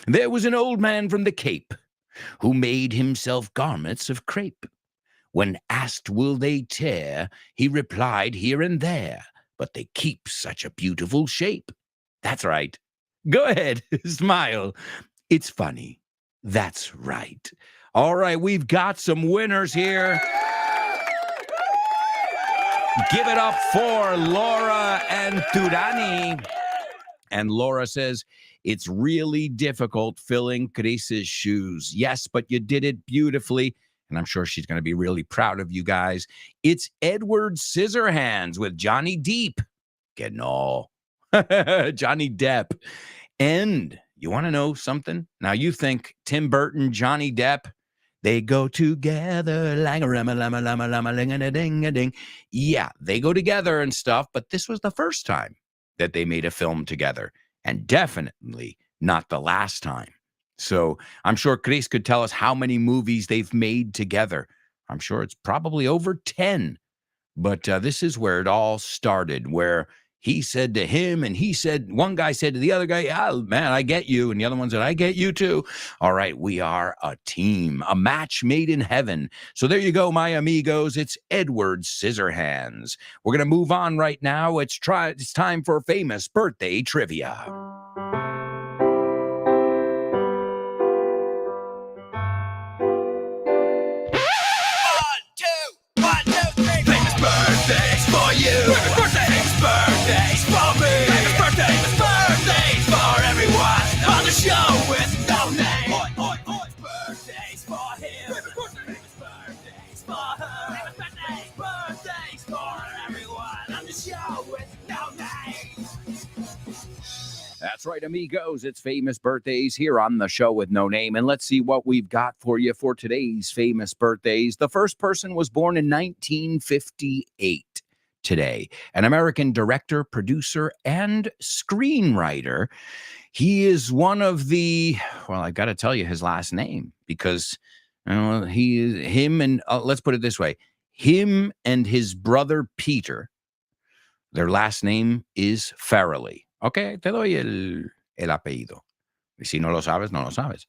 There was an old man from the Cape who made himself garments of crepe. When asked, will they tear, he replied, here and there, but they keep such a beautiful shape. That's right. Go ahead, smile. It's funny. That's right. All right, we've got some winners here. Give it up for Laura and Turani. And Laura says, it's really difficult filling Chris's shoes. Yes, but you did it beautifully. And I'm sure she's going to be really proud of you guys. It's Edward Scissorhands with Johnny Depp. Que no. Johnny Depp. And you want to know something? Now you think Tim Burton, Johnny Depp, they go together like a ling-a-ding-a-ding. Yeah, they go together and stuff, but this was the first time that they made a film together. And definitely not the last time. So I'm sure Chris could tell us how many movies they've made together. I'm sure it's probably over 10. But this is where it all started, where he said to him, and one guy said to the other guy, oh, man, I get you. And the other one said, I get you too. All right, we are a team, a match made in heaven. So there you go, my amigos. It's Edward Scissorhands. We're going to move on right now. It's time for famous birthday trivia. Birthdays for you. Birthdays for me. Birthdays for everyone on the show with no name. Birthdays for him. Birthdays for her. Birthdays for everyone on the show with no name. That's right, amigos. It's famous birthdays here on the show with no name. And let's see what we've got for you for today's famous birthdays. The first person was born in 1958. today. An American director, producer, and screenwriter. He is one of the, well, I got to tell you his last name because let's put it this way. Him and his brother Peter, their last name is Farrelly. Okay, te doy el apellido. Si no lo sabes, no lo sabes.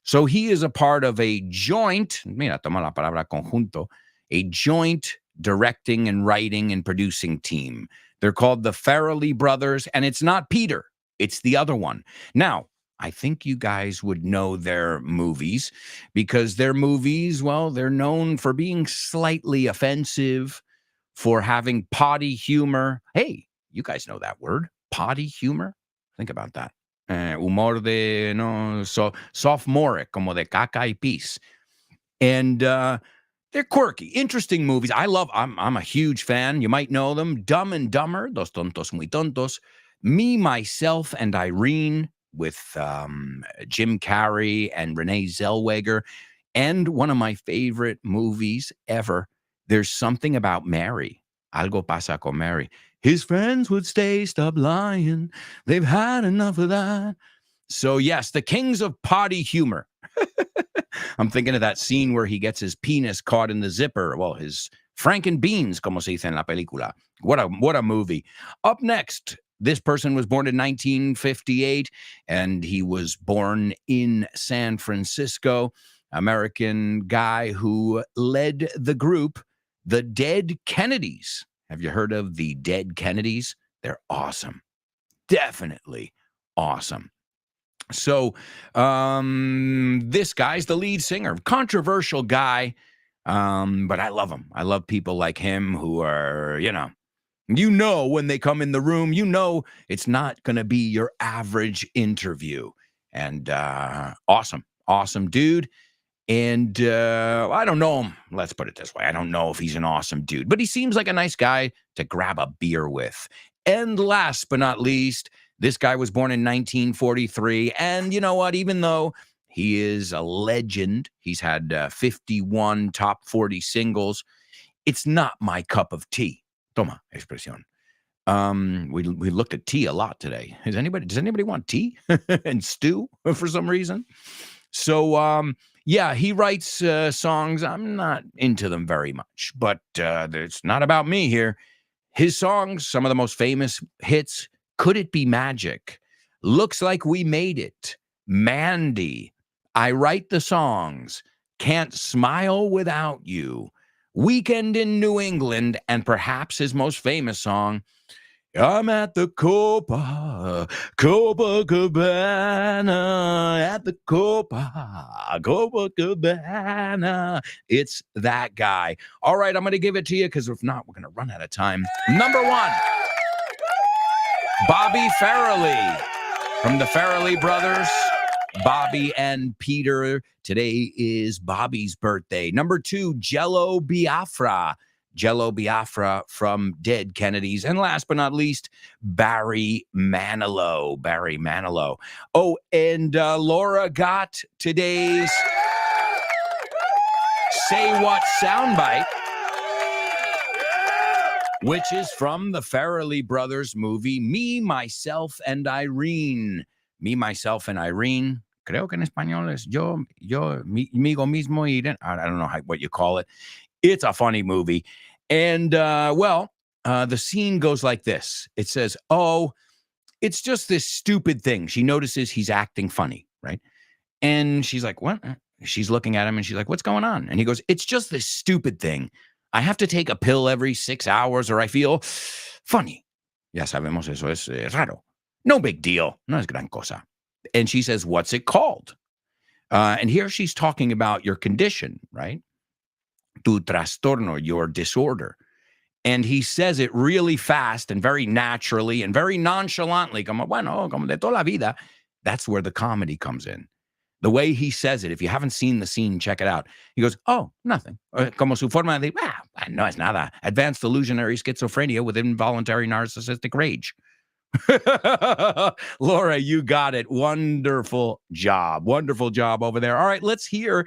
So he is a part of a joint, mira, toma la palabra conjunto, a joint directing and writing and producing team. They're called the Farrelly brothers, and it's not Peter. It's the other one. Now, I think you guys would know their movies because their movies, well, they're known for being slightly offensive, for having potty humor. Hey, you guys know that word, potty humor? Think about that. Humor de, sophomoric, como de caca y pis. And they're quirky, interesting movies. I'm a huge fan. You might know them. Dumb and Dumber, Dos Tontos Muy Tontos. Me, Myself, and Irene with Jim Carrey and Renee Zellweger. And one of my favorite movies ever, There's Something About Mary. Algo pasa con Mary. His friends would stop lying. They've had enough of that. So yes, the kings of potty humor. I'm thinking of that scene where he gets his penis caught in the zipper. Well, his Franken beans, como se dice en la película. What a movie. Up next, this person was born in 1958, and he was born in San Francisco. American guy who led the group, the Dead Kennedys. Have you heard of the Dead Kennedys? They're awesome. Definitely awesome. So this guy's the lead singer, controversial guy, but I love him. I love people like him who are, when they come in the room, it's not going to be your average interview. And awesome dude. And I don't know him. Let's put it this way. I don't know if he's an awesome dude, but he seems like a nice guy to grab a beer with. And last but not least, this guy was born in 1943. And you know what? Even though he is a legend, he's had 51 top 40 singles, it's not my cup of tea. Toma, expresión. We looked at tea a lot today. Does anybody want tea and stew for some reason? So, yeah, he writes songs. I'm not into them very much, but it's not about me here. His songs, some of the most famous hits, Could It Be Magic? Looks Like We Made It. Mandy. I Write the Songs. Can't Smile Without You. Weekend in New England, and perhaps his most famous song, I'm at the Copacabana, at the Copacabana. It's that guy. All right, I'm going to give it to you because if not, we're going to run out of time. Number one, Bobby Farrelly from the Farrelly brothers, Bobby and Peter. Today is Bobby's birthday. Number two, Jello Biafra from Dead Kennedys. And last but not least, Barry Manilow. Oh, and Laura got today's Say What soundbite, which is from the Farrelly brothers movie, Me, Myself, and Irene. Me, Myself, and Irene. Creo que en español es yo, migo mismo, y I don't know what you call it. It's a funny movie. And, the scene goes like this. It says, oh, it's just this stupid thing. She notices he's acting funny, right? And she's like, what? She's looking at him and she's like, what's going on? And he goes, it's just this stupid thing. I have to take a pill every 6 hours or I feel funny. Ya sabemos eso es raro. No big deal. No es gran cosa. And she says, what's it called? And here she's talking about your condition, right? Tu trastorno, your disorder. And he says it really fast and very naturally and very nonchalantly, como de toda la vida. That's where the comedy comes in. The way he says it, if you haven't seen the scene, check it out. He goes, oh, nothing. Como su forma de, no es nada. Advanced illusionary schizophrenia with involuntary narcissistic rage. Laura, you got it. Wonderful job over there. All right, let's hear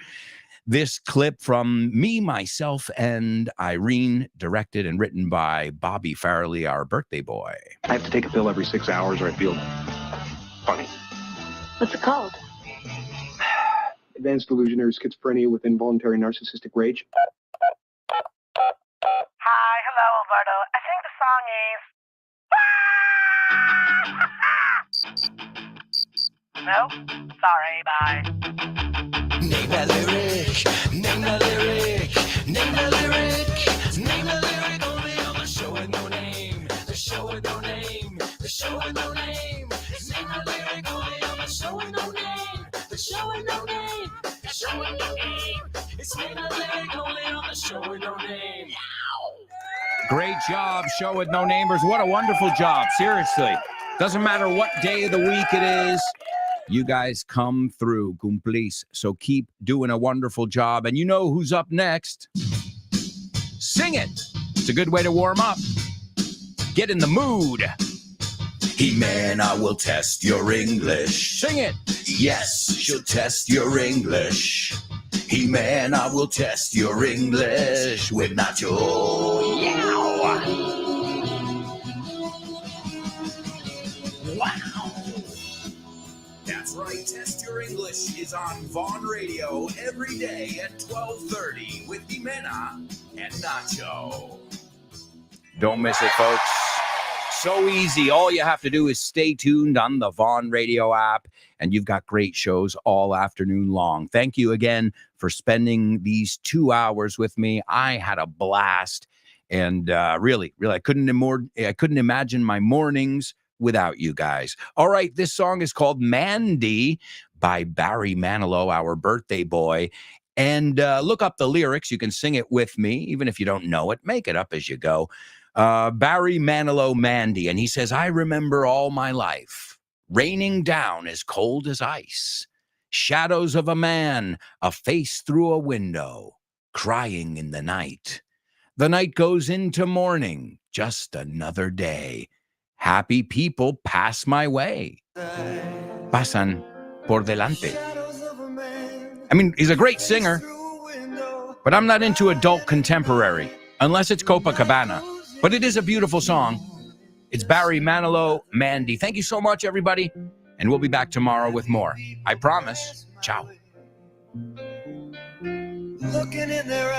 This clip from me, myself, and Irene, directed and written by Bobby Farrelly, our birthday boy. I have to take a pill every 6 hours or I feel funny. What's it called? Advanced delusionary schizophrenia with involuntary narcissistic rage. Hi, hello, Alberto. I think the song is. No? Sorry, bye. Name that lyric, name that lyric, name that lyric, name that lyric only on the show with no name, the show with no name, the show with no name. Name that lyric only on the show with no name, the show with no name, the show with no name. It's name that lyric only on the show with no name. Great job, Show with No Neighbors. What a wonderful job. Seriously. Doesn't matter what day of the week it is. You guys come through, cumplís. So keep doing a wonderful job. And you know who's up next. Sing it. It's a good way to warm up. Get in the mood. He-Man, I will test your English. Sing it. Yes, she'll test your English. He-Man, I will test your English with Nacho. Yeah. Wow. That's right. Test Your English is on Vaughn Radio every day at 12:30 with Jimena and Nacho. Don't miss it, folks. So easy. All you have to do is stay tuned on the Vaughn Radio app, and you've got great shows all afternoon long. Thank you again for spending these 2 hours with me. I had a blast, and really, I couldn't imagine my mornings without you guys. All right, this song is called Mandy by Barry Manilow, our birthday boy. And look up the lyrics. You can sing it with me, even if you don't know it. Make it up as you go. Barry Manilow, Mandy, and he says, I remember all my life, raining down as cold as ice, shadows of a man, a face through a window, crying in the night. The night goes into morning, just another day. Happy people pass my way. Pasan por delante. I mean, he's a great singer, but I'm not into adult contemporary, unless it's Copacabana. But it is a beautiful song. It's Barry Manilow, Mandy. Thank you so much, everybody. And we'll be back tomorrow with more. I promise. Ciao. Looking in their